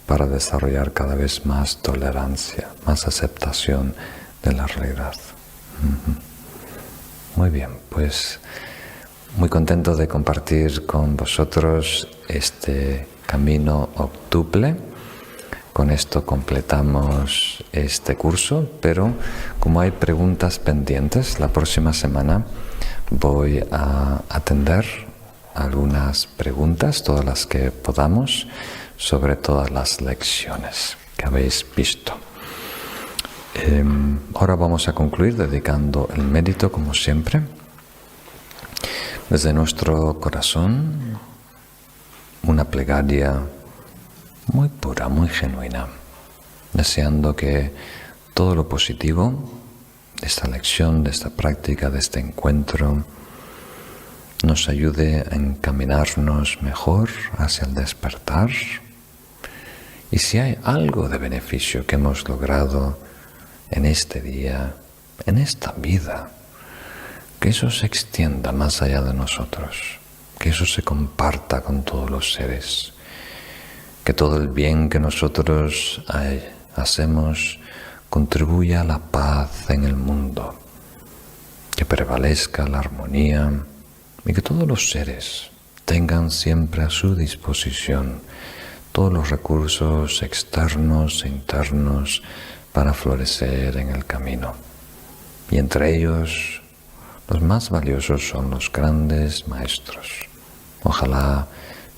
para desarrollar cada vez más tolerancia, más aceptación de la realidad. Muy bien, pues muy contento de compartir con vosotros este camino octuple. Con esto completamos este curso, pero como hay preguntas pendientes, la próxima semana voy a atender algunas preguntas, todas las que podamos, sobre todas las lecciones que habéis visto. Ahora vamos a concluir dedicando el mérito, como siempre, desde nuestro corazón, una plegaria muy pura, muy genuina, deseando que todo lo positivo de esta lección, de esta práctica, de este encuentro, nos ayude a encaminarnos mejor hacia el despertar. Y si hay algo de beneficio que hemos logrado en este día, en esta vida, que eso se extienda más allá de nosotros, que eso se comparta con todos los seres, que todo el bien que nosotros hacemos contribuya a la paz en el mundo, que prevalezca la armonía y que todos los seres tengan siempre a su disposición todos los recursos externos e internos para florecer en el camino. Y entre ellos, los más valiosos son los grandes maestros. Ojalá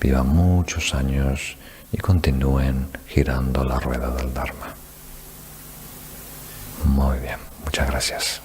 vivan muchos años y continúen girando la rueda del Dharma. Muy bien, muchas gracias.